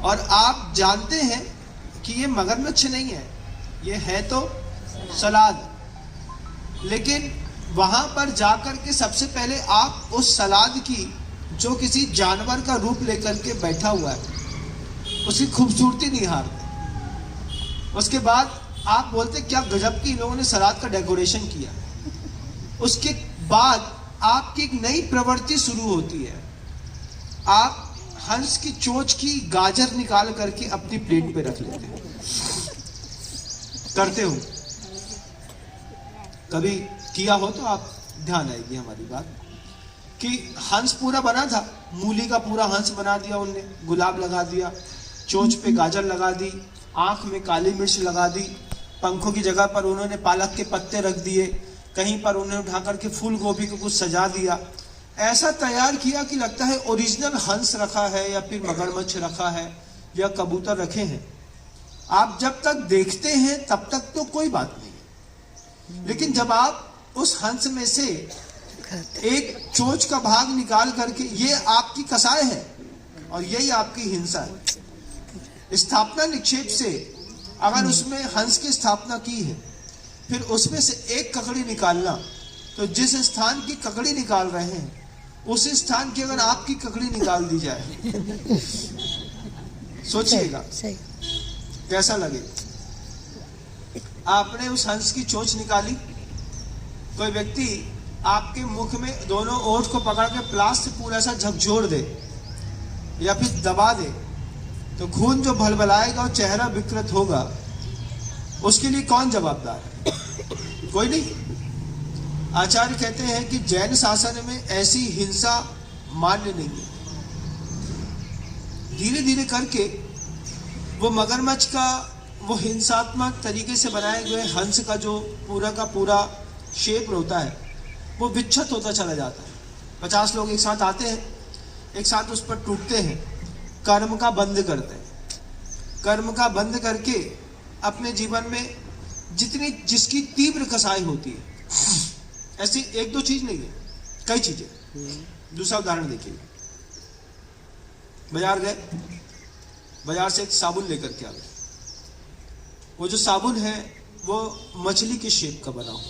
और आप जानते हैं कि ये मगरमच्छ नहीं है, ये है तो सलाद। लेकिन वहां पर जाकर के सबसे पहले आप उस सलाद की, जो किसी जानवर का रूप लेकर के बैठा हुआ है, उसकी खूबसूरती निहारते। उसके बाद आप बोलते क्या गजब की इन लोगों ने सलाद का डेकोरेशन किया। उसके बाद आपकी एक नई प्रवृत्ति शुरू होती है। आप हंस की चोंच की गाजर निकाल करके अपनी प्लेट पे रख लेते हैं। करते हो, कभी किया हो तो आप ध्यान आएगी हमारी बात कि हंस पूरा बना था, मूली का पूरा हंस बना दिया उनने, गुलाब लगा दिया, चोंच पे गाजर लगा दी, आंख में काली मिर्च लगा दी, पंखों की जगह पर उन्होंने पालक के पत्ते रख दिए, कहीं पर उन्हें उठा करके फूल गोभी को कुछ सजा दिया। ऐसा तैयार किया कि लगता है ओरिजिनल हंस रखा है, या फिर मगरमच्छ रखा है, या कबूतर रखे हैं। आप जब तक देखते हैं तब तक तो कोई बात नहीं, लेकिन जब आप उस हंस में से एक चोंच का भाग निकाल करके, ये आपकी कसाय है और यही आपकी हिंसा है। स्थापना निक्षेप से अगर उसमें हंस की स्थापना की है, फिर उसमें से एक ककड़ी निकालना, तो जिस स्थान की ककड़ी निकाल रहे हैं उस स्थान की अगर आपकी ककड़ी निकाल दी जाए, सोचिएगा कैसा लगे। आपने उस हंस की चोंच निकाली, कोई व्यक्ति आपके मुख में दोनों ओठ को पकड़ के प्लास से पूरा सा झकझोर दे या फिर दबा दे, तो खून जो भलभलाएगा और चेहरा विकृत होगा, उसके लिए कौन जवाबदार है? कोई नहीं। आचार्य कहते हैं कि जैन शासन में ऐसी हिंसा मान्य नहीं है। धीरे धीरे करके वो मगरमच्छ का, वो हिंसात्मक तरीके से बनाए हुए हंस का जो पूरा का पूरा शेप होता है, वो विच्छत होता चला जाता है। 50 लोग एक साथ आते हैं, एक साथ उस पर टूटते हैं, कर्म का बंद करते हैं। कर्म का बंद करके अपने जीवन में जितनी जिसकी तीव्र कसाई होती है, ऐसी एक दो चीज नहीं है, कई चीजें। दूसरा उदाहरण देखिए, बाजार गए, बाजार से एक साबुन लेकर के आ गए। वो जो साबुन है वो मछली के शेप का बना हो।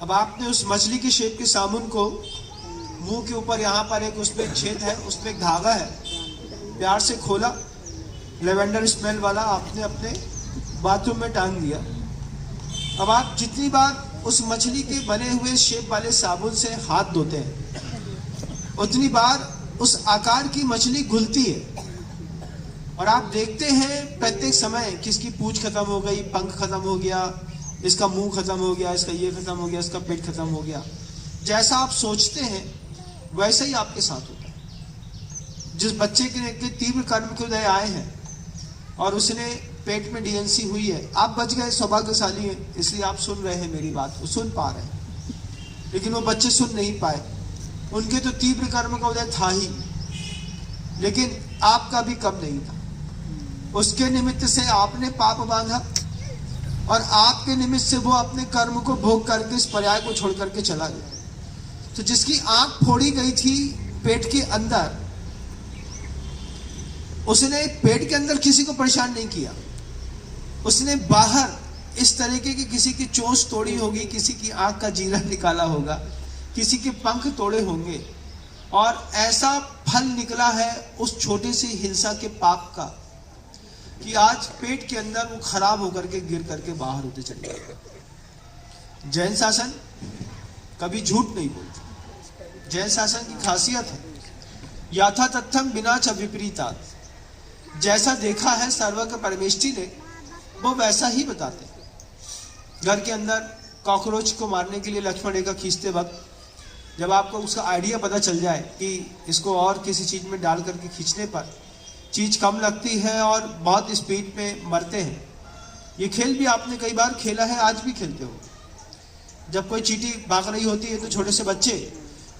अब आपने उस मछली के शेप के साबुन को मुंह के ऊपर, यहाँ पर एक उसमें एक छेद है, उसमें एक धागा है, प्यार से खोला, लेवेंडर स्मेल वाला आपने अपने बाथरूम में टांग दिया। अब आप जितनी बार उस मछली के बने हुए शेप वाले साबुन से हाथ धोते हैं, उतनी बार उस आकार की मछली घुलती है। और आप देखते हैं प्रत्येक समय किसकी पूंछ खत्म हो गई, पंख खत्म हो गया, इसका मुंह खत्म हो गया, इसका ये खत्म हो गया, इसका पेट खत्म हो गया। जैसा आप सोचते हैं वैसा ही आपके साथ होता है। जिस बच्चे के तीव्र कर्म के उदय आए हैं और उसने पेट में डीएनसी हुई है, आप बच गए, सौभाग्यशाली हैं, इसलिए आप सुन रहे हैं मेरी बात, वो सुन पा रहे हैं। लेकिन वो बच्चे सुन नहीं पाए, उनके तो तीव्र कर्म का उदय था ही, लेकिन आपका भी कम नहीं था। उसके निमित्त से आपने पाप बांधा और आपके निमित्त से वो अपने कर्म को भोग करके इस पर्याय को छोड़ करके चला गया। तो जिसकी आंख फोड़ी गई थी पेट के अंदर, उसने पेट के अंदर किसी को परेशान नहीं किया, उसने बाहर इस तरीके की किसी की चोंच तोड़ी होगी, किसी की आंख का जीरा निकाला होगा, किसी के पंख तोड़े होंगे, और ऐसा फल निकला है उस छोटी सी हिंसा के पाप का कि आज पेट के अंदर वो खराब होकर के गिर करके बाहर होते चले गए। जैन शासन कभी झूठ नहीं बोलती। जैन शासन की खासियत है यथा तथ्यम बिना च विपरीतात्, जैसा देखा है सर्वज्ञ परमेष्ठी ने वो वैसा ही बताते हैं। घर के अंदर कॉकरोच को मारने के लिए लक्ष्मण रेखा खींचते वक्त जब आपको उसका आइडिया पता चल जाए कि इसको और किसी चीज में डाल करके खींचने पर चीज कम लगती है और बहुत स्पीड में मरते हैं। ये खेल भी आपने कई बार खेला है, आज भी खेलते हो। जब कोई चींटी भाग रही होती है तो छोटे से बच्चे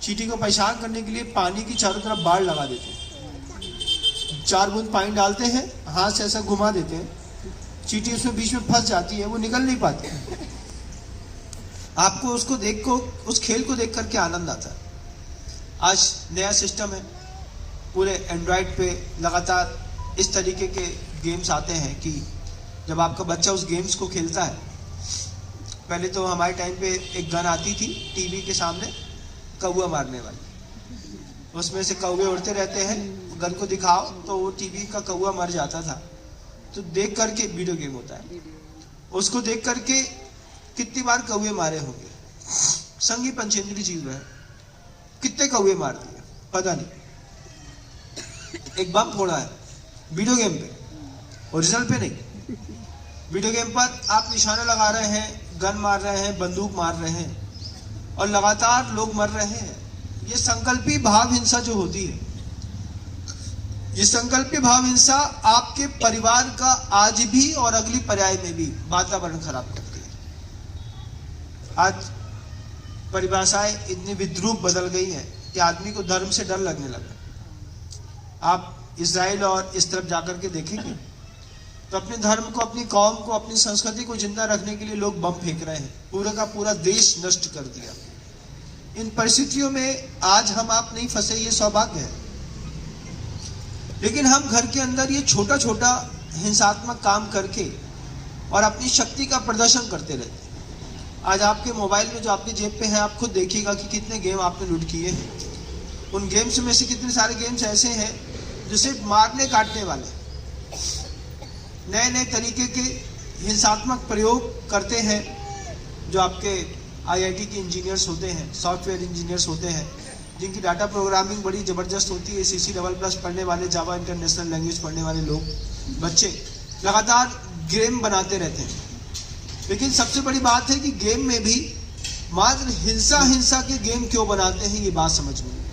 चींटी को पहचान करने के लिए पानी की चारों तरफ बाढ़ लगा देते हैं। 4 बूंद पानी डालते हैं, हाथ से ऐसा घुमा देते हैं, चींटी उसमें बीच में फंस जाती है, वो निकल नहीं पाती। आपको उसको देख को उस खेल को देख करके आनंद आता है। आज नया सिस्टम है, पूरे एंड्रॉयड पे लगातार इस तरीके के गेम्स आते हैं कि जब आपका बच्चा उस गेम्स को खेलता है, पहले तो हमारे टाइम पे एक गन आती थी टीवी के सामने कौवा मारने वाली, उसमें से कौवे उड़ते रहते हैं, गन को दिखाओ तो वो टीवी का कौवा मर जाता था। तो देख करके वीडियो गेम होता है, उसको देख करके कितनी बार कौवे मारे होंगे, संगी पंचेंद्री जीव है, कितने कौवे मार दिए पता नहीं। एक बम फोड़ा है वीडियो गेम पे, ओरिजिनल पे नहीं, वीडियो गेम पर आप निशाना लगा रहे हैं, गन मार रहे हैं, बंदूक मार रहे हैं और लगातार लोग मर रहे हैं। ये संकल्पी भाव हिंसा जो होती है, ये संकल्पी भाव हिंसा आपके परिवार का आज भी और अगली पर्याय में भी वातावरण खराब करती है। आज परिभाषाएं इतनी विद्रूप बदल गई हैं कि आदमी को धर्म से डर लगने लगा। आप इजराइल और इस तरफ जाकर के देखेंगे तो अपने धर्म को, अपनी कौम को, अपनी संस्कृति को जिंदा रखने के लिए लोग बम फेंक रहे हैं, पूरा का पूरा देश नष्ट कर दिया। इन परिस्थितियों में आज हम आप नहीं फंसे, ये सौभाग्य है। लेकिन हम घर के अंदर ये छोटा छोटा हिंसात्मक काम करके और अपनी शक्ति का प्रदर्शन करते रहते हैं। आज आपके मोबाइल में जो आपके जेब पे है, आप खुद देखिएगा कि कितने गेम आपने लूट किए हैं। उन गेम्स में से कितने सारे गेम्स ऐसे हैं जो सिर्फ मारने काटने वाले, नए नए तरीके के हिंसात्मक प्रयोग करते हैं। जो आपके आईआईटी के इंजीनियर्स होते हैं, सॉफ्टवेयर इंजीनियर्स होते हैं, जिनकी डाटा प्रोग्रामिंग बड़ी ज़बरदस्त होती है, CC++ पढ़ने वाले, जावा इंटरनेशनल लैंग्वेज पढ़ने वाले लोग, बच्चे लगातार गेम बनाते रहते हैं। लेकिन सबसे बड़ी बात है कि गेम में भी मात्र हिंसा के गेम क्यों बनाते हैं, ये बात समझ में नहीं।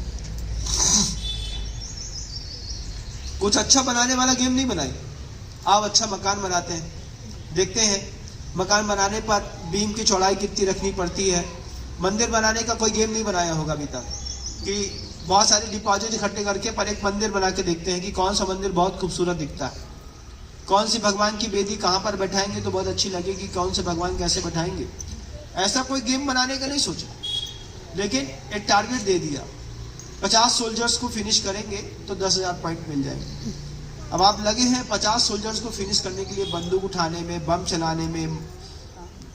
कुछ अच्छा बनाने वाला गेम नहीं बनाए। आप अच्छा मकान बनाते हैं, देखते हैं मकान बनाने पर बीम की चौड़ाई कितनी रखनी पड़ती है। मंदिर बनाने का कोई गेम नहीं बनाया होगा अभी तक कि बहुत सारे डिपॉजिट इकट्ठे करके पर एक मंदिर बना के देखते हैं कि कौन सा मंदिर बहुत खूबसूरत दिखता है, कौन सी भगवान की बेदी कहाँ पर बैठाएंगे तो बहुत अच्छी लगेगी, कौन से भगवान कैसे बैठाएंगे। ऐसा कोई गेम बनाने का नहीं सोचा, लेकिन एक टारगेट दे दिया, 50 सोल्जर्स को फिनिश करेंगे तो 10,000 पॉइंट मिल जाएंगे। अब आप लगे हैं 50 सोल्जर्स को फिनिश करने के लिए, बंदूक उठाने में, बम चलाने में,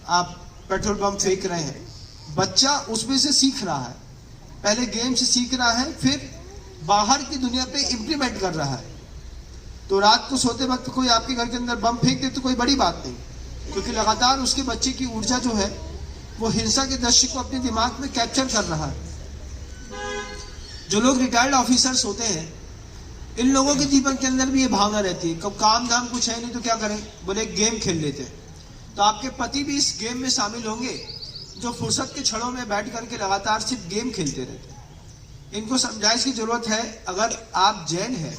आप पेट्रोल बम फेंक रहे हैं। बच्चा उसमें से सीख रहा है, पहले गेम से सीख रहा है, फिर बाहर की दुनिया पे इम्प्लीमेंट कर रहा है। तो रात को सोते वक्त कोई आपके घर के अंदर बम फेंक दे तो कोई बड़ी बात नहीं, क्योंकि लगातार उसके बच्चे की ऊर्जा जो है वो हिंसा के दृश्य को अपने दिमाग में कैप्चर कर रहा है। जो लोग रिटायर्ड ऑफिसर्स होते हैं, इन लोगों के जीवन के अंदर भी ये भावना रहती है, कब काम धाम कुछ है नहीं तो क्या करें, बोले गेम खेल लेते हैं। तो आपके पति भी इस गेम में शामिल होंगे, जो फुर्सत के क्षणों में बैठ करके लगातार सिर्फ गेम खेलते रहते हैं। इनको समझाइश की जरूरत है। अगर आप जैन हैं,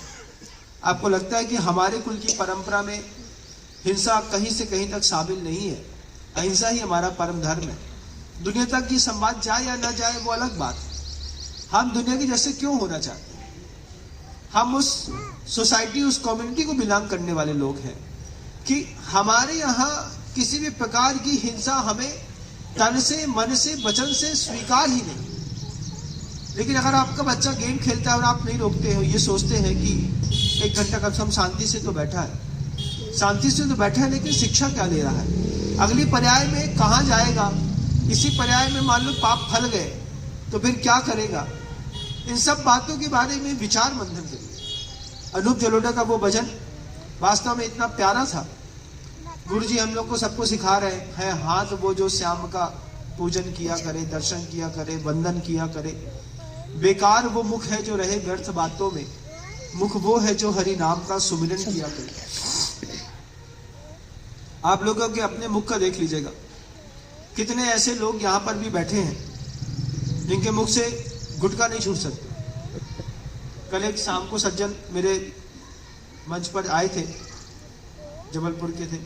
आपको लगता है कि हमारे कुल की परंपरा में हिंसा कहीं से कहीं तक शामिल नहीं है, अहिंसा ही हमारा परम धर्म है। दुनिया तक ये संवाद जाए या न जाए वो अलग बात है। हम दुनिया के जैसे क्यों होना चाहते हैं? हम उस सोसाइटी, उस कम्युनिटी को बिलोंग करने वाले लोग हैं कि हमारे यहाँ किसी भी प्रकार की हिंसा हमें तन से, मन से, वचन से स्वीकार ही नहीं। लेकिन अगर आपका बच्चा गेम खेलता है और आप नहीं रोकते हो, ये सोचते हैं कि 1 घंटा कम से कम शांति से तो बैठा है, शांति से तो बैठा है, लेकिन शिक्षा क्या ले रहा है, अगली पर्याय में कहाँ जाएगा, इसी पर्याय में मान लो पाप फल गए तो फिर क्या करेगा? इन सब बातों के बारे में विचार मंथन करिए। अनूप जलोटा का वो भजन वास्तव में इतना प्यारा था। गुरु जी हम लोग को सबको सिखा रहे हैं, हाथ वो जो श्याम का पूजन किया करे, दर्शन किया करे, वंदन किया करे। बेकार वो मुख है जो रहे व्यर्थ बातों में, मुख वो है जो हरि नाम का सुमिरन किया करे। आप लोगों के अपने मुख का देख लीजिएगा, कितने ऐसे लोग यहाँ पर भी बैठे हैं जिनके मुख से गुटखा नहीं छूट सकते। कल एक शाम को सज्जन मेरे मंच पर आए थे, जबलपुर के थे।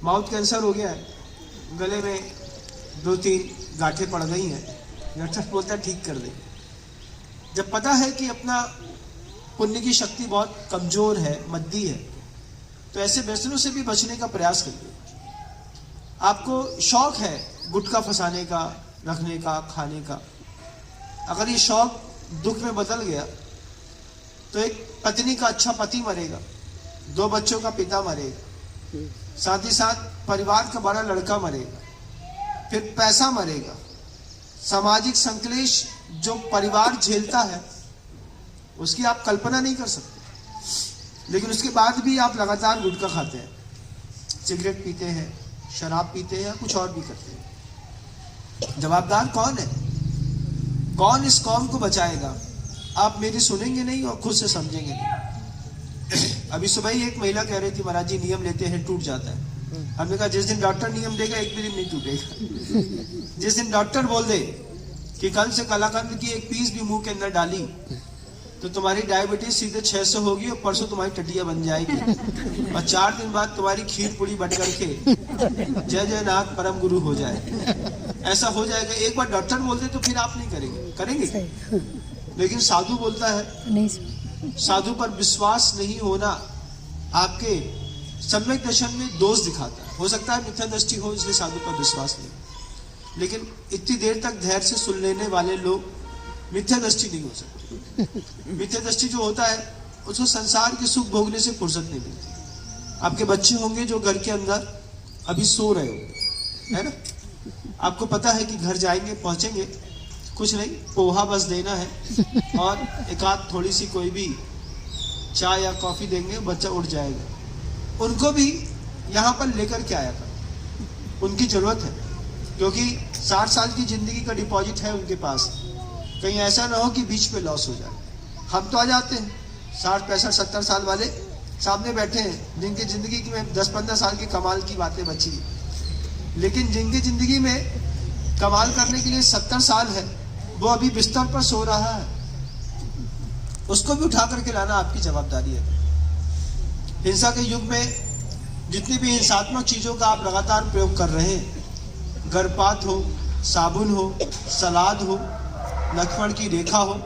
माउथ कैंसर हो गया है, गले में 2-3 गांठें पड़ गई हैं। डॉक्टर बोलता है ठीक कर दे। जब पता है कि अपना पुण्य की शक्ति बहुत कमजोर है, मद्दी है, तो ऐसे व्यसनों से भी बचने का प्रयास करिए। आपको शौक है गुटखा फंसाने का, रखने का, खाने का, अगर ये शौक दुख में बदल गया तो एक पत्नी का अच्छा पति मरेगा, 2 बच्चों का पिता मरेगा, साथ ही साथ परिवार का बड़ा लड़का मरेगा, फिर पैसा मरेगा, सामाजिक संक्लेश जो परिवार झेलता है उसकी आप कल्पना नहीं कर सकते। लेकिन उसके बाद भी आप लगातार गुटखा खाते हैं, सिगरेट पीते हैं, शराब पीते हैं या कुछ और भी करते हैं। जवाबदार कौन है? कौन इस कौम को बचाएगा? आप मेरी सुनेंगे नहीं और खुद से समझेंगे नहीं। अभी सुबह ही एक महिला कह रही थी, महाराज जी नियम लेते हैं टूट जाता है। हमने कहा जिस दिन डॉक्टर नियम देगा एक भी दिन नहीं टूटेगा। जिस दिन डॉक्टर बोल दे कि कल से कलाकंद की एक पीस भी मुंह के अंदर डाली तो तुम्हारी डायबिटीज सीधे 600 होगी और परसों तुम्हारी टटिया बन जाएगी और 4 दिन बाद तुम्हारी खीर पूरी बट करके जय जय नाथ परम गुरु हो जाए। ऐसा हो जाएगा। एक बार डॉक्टर बोलते तो फिर आप नहीं करेंगे, करेंगे? लेकिन साधु बोलता है, साधु पर विश्वास नहीं होना आपके सम्यक दर्शन में दोष दिखाता है। हो सकता है मिथ्या दृष्टि हो इसलिए साधु पर विश्वास नहीं, लेकिन इतनी देर तक धैर्य से सुन लेने वाले लोग मिथ्या दृष्टि नहीं हो सकते। मिथ्या दृष्टि जो होता है उसको संसार के सुख भोगने से फुर्सत नहीं मिलती। आपके बच्चे होंगे जो घर के अंदर अभी सो रहे होंगे, है ना? आपको पता है कि घर जाएंगे, पहुंचेंगे, कुछ नहीं, पोहा बस देना है और एक आध थोड़ी सी कोई भी चाय या कॉफी देंगे, बच्चा उठ जाएगा। उनको भी यहाँ पर लेकर के आया कर, उनकी जरूरत है, क्योंकि 60 साल की जिंदगी का डिपॉजिट है उनके पास। कहीं ऐसा ना हो कि बीच पे लॉस हो जाए। हम तो आ जाते हैं 60, 65, 70 साल वाले सामने बैठे हैं जिनकी जिंदगी में 10-15 साल की कमाल की बातें बची है, लेकिन जिनकी जिंदगी में कमाल करने के लिए 70 साल है वो अभी बिस्तर पर सो रहा है, उसको भी उठा करके लाना आपकी जवाबदारी है। हिंसा के युग में जितनी भी हिंसात्मक चीजों का आप लगातार प्रयोग कर रहे हैं, गर्भपात हो, साबुन हो, सलाद हो, लक्ष्मण की रेखा हो,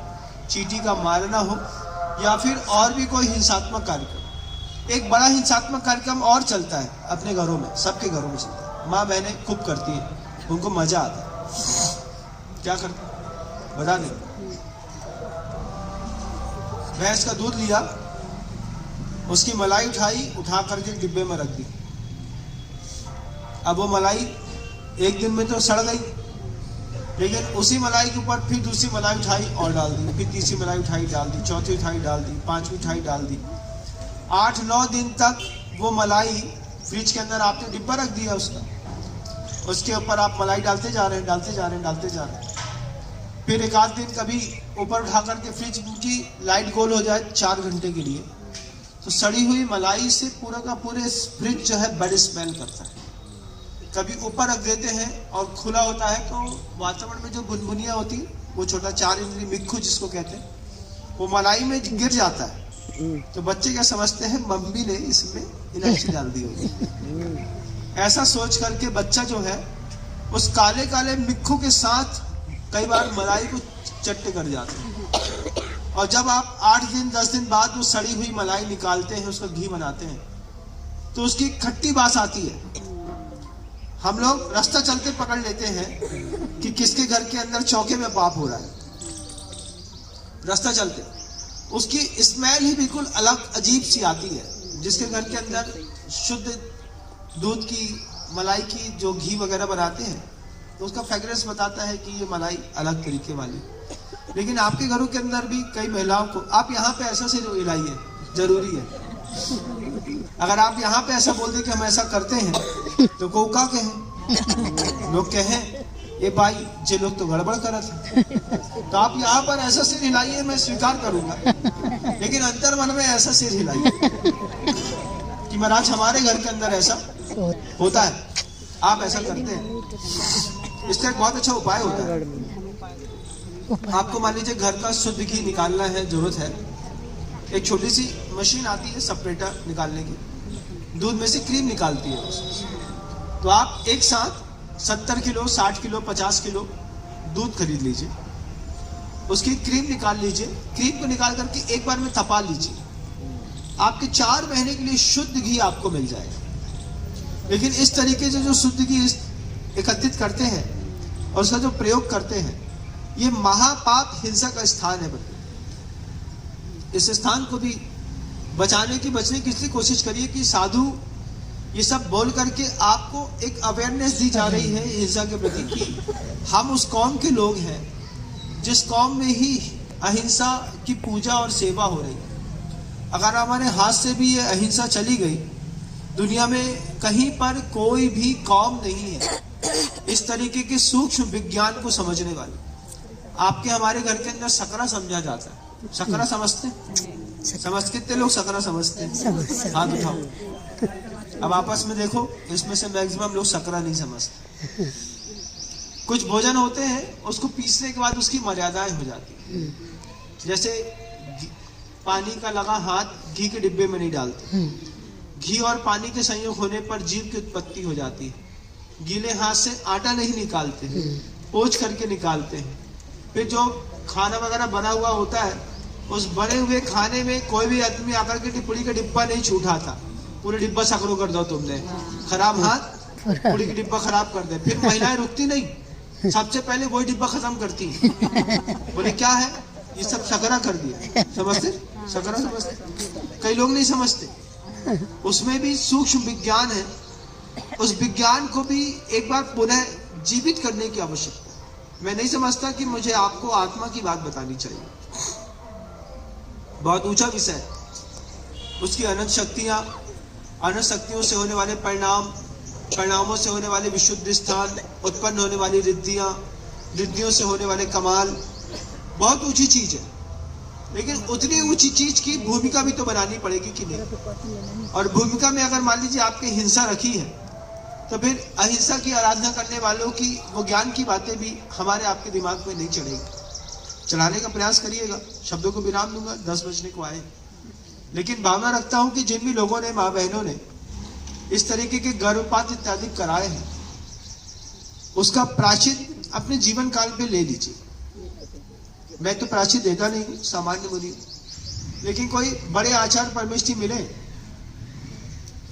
चींटी का मारना हो, या फिर और भी कोई हिंसात्मक कार्यक्रम, एक बड़ा हिंसात्मक कार्यक्रम और चलता है अपने घरों में, सबके घरों में चलता है। माँ बहनें खूब करती हैं, उनको मजा आता है। क्या करते हैं बता नहीं। भैंस का दूध लिया, उसकी मलाई उठाई, उठा करके डिब्बे में रख दी। अब वो मलाई एक दिन में तो सड़ गई, लेकिन उसी मलाई के ऊपर फिर दूसरी मलाई उठाई और डाल दी, फिर तीसरी मलाई उठाई डाल दी, चौथी उठाई डाल दी, पांचवी उठाई डाल दी। 8-9 दिन तक वो मलाई फ्रिज के अंदर आपने डिब्बा रख दिया उसका, उसके ऊपर आप मलाई डालते जा रहे हैं, डालते जा रहे हैं, डालते जा रहे हैं। फिर एक आध दिन कभी ऊपर उठा करके फ्रिज की लाइट गोल हो जाए 4 घंटे के लिए, तो सड़ी हुई मलाई से पूरा का पूरे फ्रिज जो है बड़ी स्मेल करता है। कभी ऊपर रख देते हैं और खुला होता है तो वातावरण में जो बुनबुनियां होती है, वो छोटा 4 इंद्री मिक्खू जिसको कहते हैं, वो मलाई में गिर जाता है। तो बच्चे क्या समझते हैं, मम्मी ने इसमें इलायची डाल दी होगी। ऐसा सोच करके बच्चा जो है उस काले काले मिक्खू के साथ कई बार मलाई को चट्टे कर जाते हैं। और जब आप 8 दिन 10 दिन बाद वो सड़ी हुई मलाई निकालते हैं, उसका घी बनाते हैं, तो उसकी खट्टी बास आती है। हम लोग रास्ता चलते पकड़ लेते हैं कि किसके घर के अंदर चौके में पाप हो रहा है। रास्ता चलते उसकी स्मेल ही बिल्कुल अलग अजीब सी आती है। जिसके घर के अंदर शुद्ध दूध की मलाई की जो घी वगैरह बनाते हैं, तो उसका फ्रेग्रेंस बताता है कि ये मलाई अलग तरीके वाली। लेकिन आपके घरों के अंदर भी कई महिलाओं को, आप यहाँ पे ऐसा से हिलाइए, जरूरी है। अगर आप यहाँ पे ऐसा बोल दे कि हम ऐसा करते हैं तो को का कहें, लोग कहें ये भाई जे लोग तो गड़बड़ करत है। तो आप यहाँ पर ऐसा सिर हिलाइए, मैं स्वीकार करूंगा, लेकिन अंतर मन में ऐसा सिर हिलाइए कि महाराज हमारे घर के अंदर ऐसा होता है, आप ऐसा करते हैं। इसका एक बहुत अच्छा उपाय होता है। आपको मान लीजिए घर का शुद्ध घी निकालना है, जरूरत है, एक छोटी सी मशीन आती है सेपरेटर निकालने की, दूध में से क्रीम निकालती है। तो आप एक साथ 70 किलो, 60 किलो, 50 किलो दूध खरीद लीजिए, उसकी क्रीम निकाल लीजिए, क्रीम को निकाल करके एक बार में तपा लीजिए, आपके 4 महीने के लिए शुद्ध घी आपको मिल जाएगा। लेकिन इस तरीके से जो शुद्ध घी एकत्रित करते हैं और उसका जो प्रयोग करते हैं, ये महापाप हिंसा का स्थान है। इस स्थान को भी बचने की इसलिए कोशिश करिए कि साधु ये सब बोल करके आपको एक अवेयरनेस दी जा रही है हिंसा के प्रति कि हम उस कौम के लोग हैं जिस कौम में ही अहिंसा की पूजा और सेवा हो रही है। अगर हमारे हाथ से भी ये अहिंसा चली गई, दुनिया में कहीं पर कोई भी कौम नहीं है इस तरीके के सूक्ष्म विज्ञान को समझने वाली। आपके हमारे घर के अंदर सकरा समझा जाता है, सकरा समझते, समझ कितने लोग सकरा समझते हैं? हाथ उठाओ। अब आपस में देखो, इसमें से मैक्सिमम लोग सकरा नहीं समझते। कुछ भोजन होते हैं उसको पीसने के बाद उसकी मर्यादाएं हो जाती हैं। जैसे पानी का लगा हाथ घी के डिब्बे में नहीं डालते, घी और पानी के संयोग होने पर जीव की उत्पत्ति हो जाती है। गीले हाथ से आटा नहीं निकालते, पोंछ करके निकालते हैं। फिर जो खाना वगैरह बना हुआ होता है, उस बने हुए खाने में कोई भी आदमी आकर के पुड़ी का डिब्बा नहीं छूटा था, पूरे डिब्बा सकरो कर दो तुमने, खराब हाथ, पुड़ी की डिब्बा खराब कर दे। फिर महिलाएं रुकती नहीं, सबसे पहले वही डिब्बा खत्म करती है। बोले क्या है ये सब सकरा कर दिया, समझते? सकरा समझते? कई लोग नहीं समझते। उसमें भी सूक्ष्म विज्ञान है, उस विज्ञान को भी एक बार पुनः जीवित करने की आवश्यकता है। मैं नहीं समझता कि मुझे आपको आत्मा की बात बतानी चाहिए, बहुत ऊंचा विषय है। उसकी अनंत शक्तियां, अनंत शक्तियों से होने वाले परिणाम, परिणामों से होने वाले विशुद्ध स्थान, उत्पन्न होने वाली रिद्धियां, रिद्धियों से होने वाले कमाल, बहुत ऊंची चीज है। लेकिन उतनी ऊंची चीज की भूमिका भी तो बनानी पड़ेगी कि नहीं? और भूमिका में अगर मान लीजिए आपकी हिंसा रखी है, तो फिर अहिंसा की आराधना करने वालों की वो ज्ञान की बातें भी हमारे आपके दिमाग में नहीं चढ़ेगी। चढ़ाने का प्रयास करिएगा। शब्दों को विराम दूंगा, 10 बजने को आए। लेकिन भावना रखता हूं कि जिन भी लोगों ने, माँ बहनों ने इस तरीके के गर्भपात इत्यादि कराए हैं, उसका प्रायश्चित अपने जीवन काल पे ले लीजिए। मैं तो प्रायश्चित देता नहीं हूं, सामान्य मुनि, लेकिन कोई बड़े आचार परमेष्ठी मिले,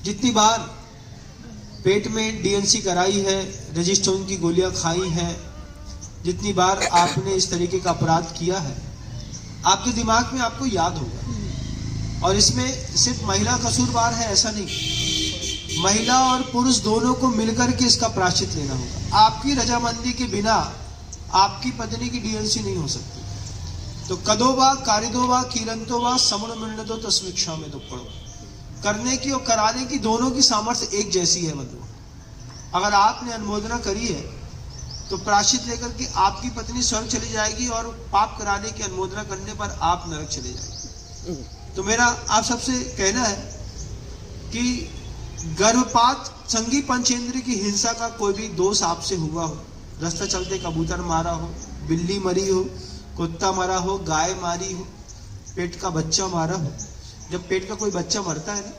जितनी बार पेट में डीएनसी कराई है, रजिस्ट्रोन की गोलियां खाई हैं, जितनी बार आपने इस तरीके का अपराध किया है, आपके दिमाग में आपको याद होगा। और इसमें सिर्फ महिला कसूरवार है ऐसा नहीं, महिला और पुरुष दोनों को मिलकर के इसका प्रायश्चित लेना होगा। आपकी रजामंदी के बिना आपकी पत्नी की डीएनसी नहीं हो सकती। तो कदोबा कारिदोबा कीरंतोबा समण मिलने तस्वीक्षा में तो पढ़ो, करने की और कराने की दोनों की सामर्थ्य एक जैसी है। मतलब अगर आपने अनुमोदना करी है तो प्रायश्चित लेकर के आपकी पत्नी स्वर्ग चली जाएगी और पाप कराने की अनुमोदना करने पर आप नरक चले जाएंगे। तो मेरा आप सबसे कहना है कि गर्भपात, संगी पंचेंद्र की हिंसा का कोई भी दोष आपसे हुआ हो, रास्ता चलते कबूतर मारा हो, बिल्ली मरी हो, कुत्ता मरा हो, गाय मारी हो, पेट का बच्चा मारा हो। जब पेट का कोई बच्चा मरता है ना,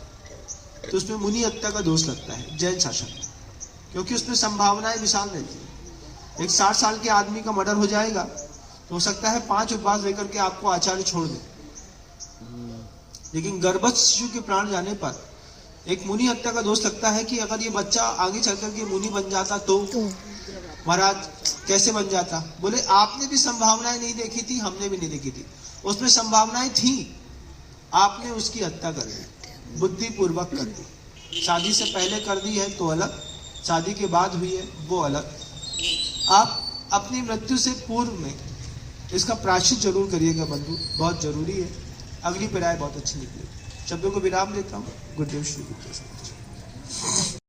तो उसमें मुनि हत्या का दोष लगता है जैन शासन, क्योंकि उसमें संभावनाएं विशाल रहती है। एक 60 साल के आदमी का मर्डर हो जाएगा तो हो सकता है 5 उपवास लेकर के आपको आचार्य छोड़ दे। लेकिन गर्भस्थ शिशु के प्राण जाने पर एक मुनि हत्या का दोष लगता है कि अगर ये बच्चा आगे चलकर के मुनि बन जाता तो महाराज कैसे बन जाता? बोले आपने भी संभावनाएं नहीं देखी थी, हमने भी नहीं देखी थी। उसमें संभावनाएं थी, आपने उसकी हत्या कर दी, बुद्धिपूर्वक कर दी। शादी से पहले कर दी है तो अलग, शादी के बाद हुई है वो अलग। आप अपनी मृत्यु से पूर्व में इसका प्रायश्चित जरूर करिएगा बंधु, बहुत जरूरी है। अगली पीढ़ाएं बहुत अच्छी निकलेगी। शब्दों को विराम देता हूँ। गुरुदेव श्री गुरु।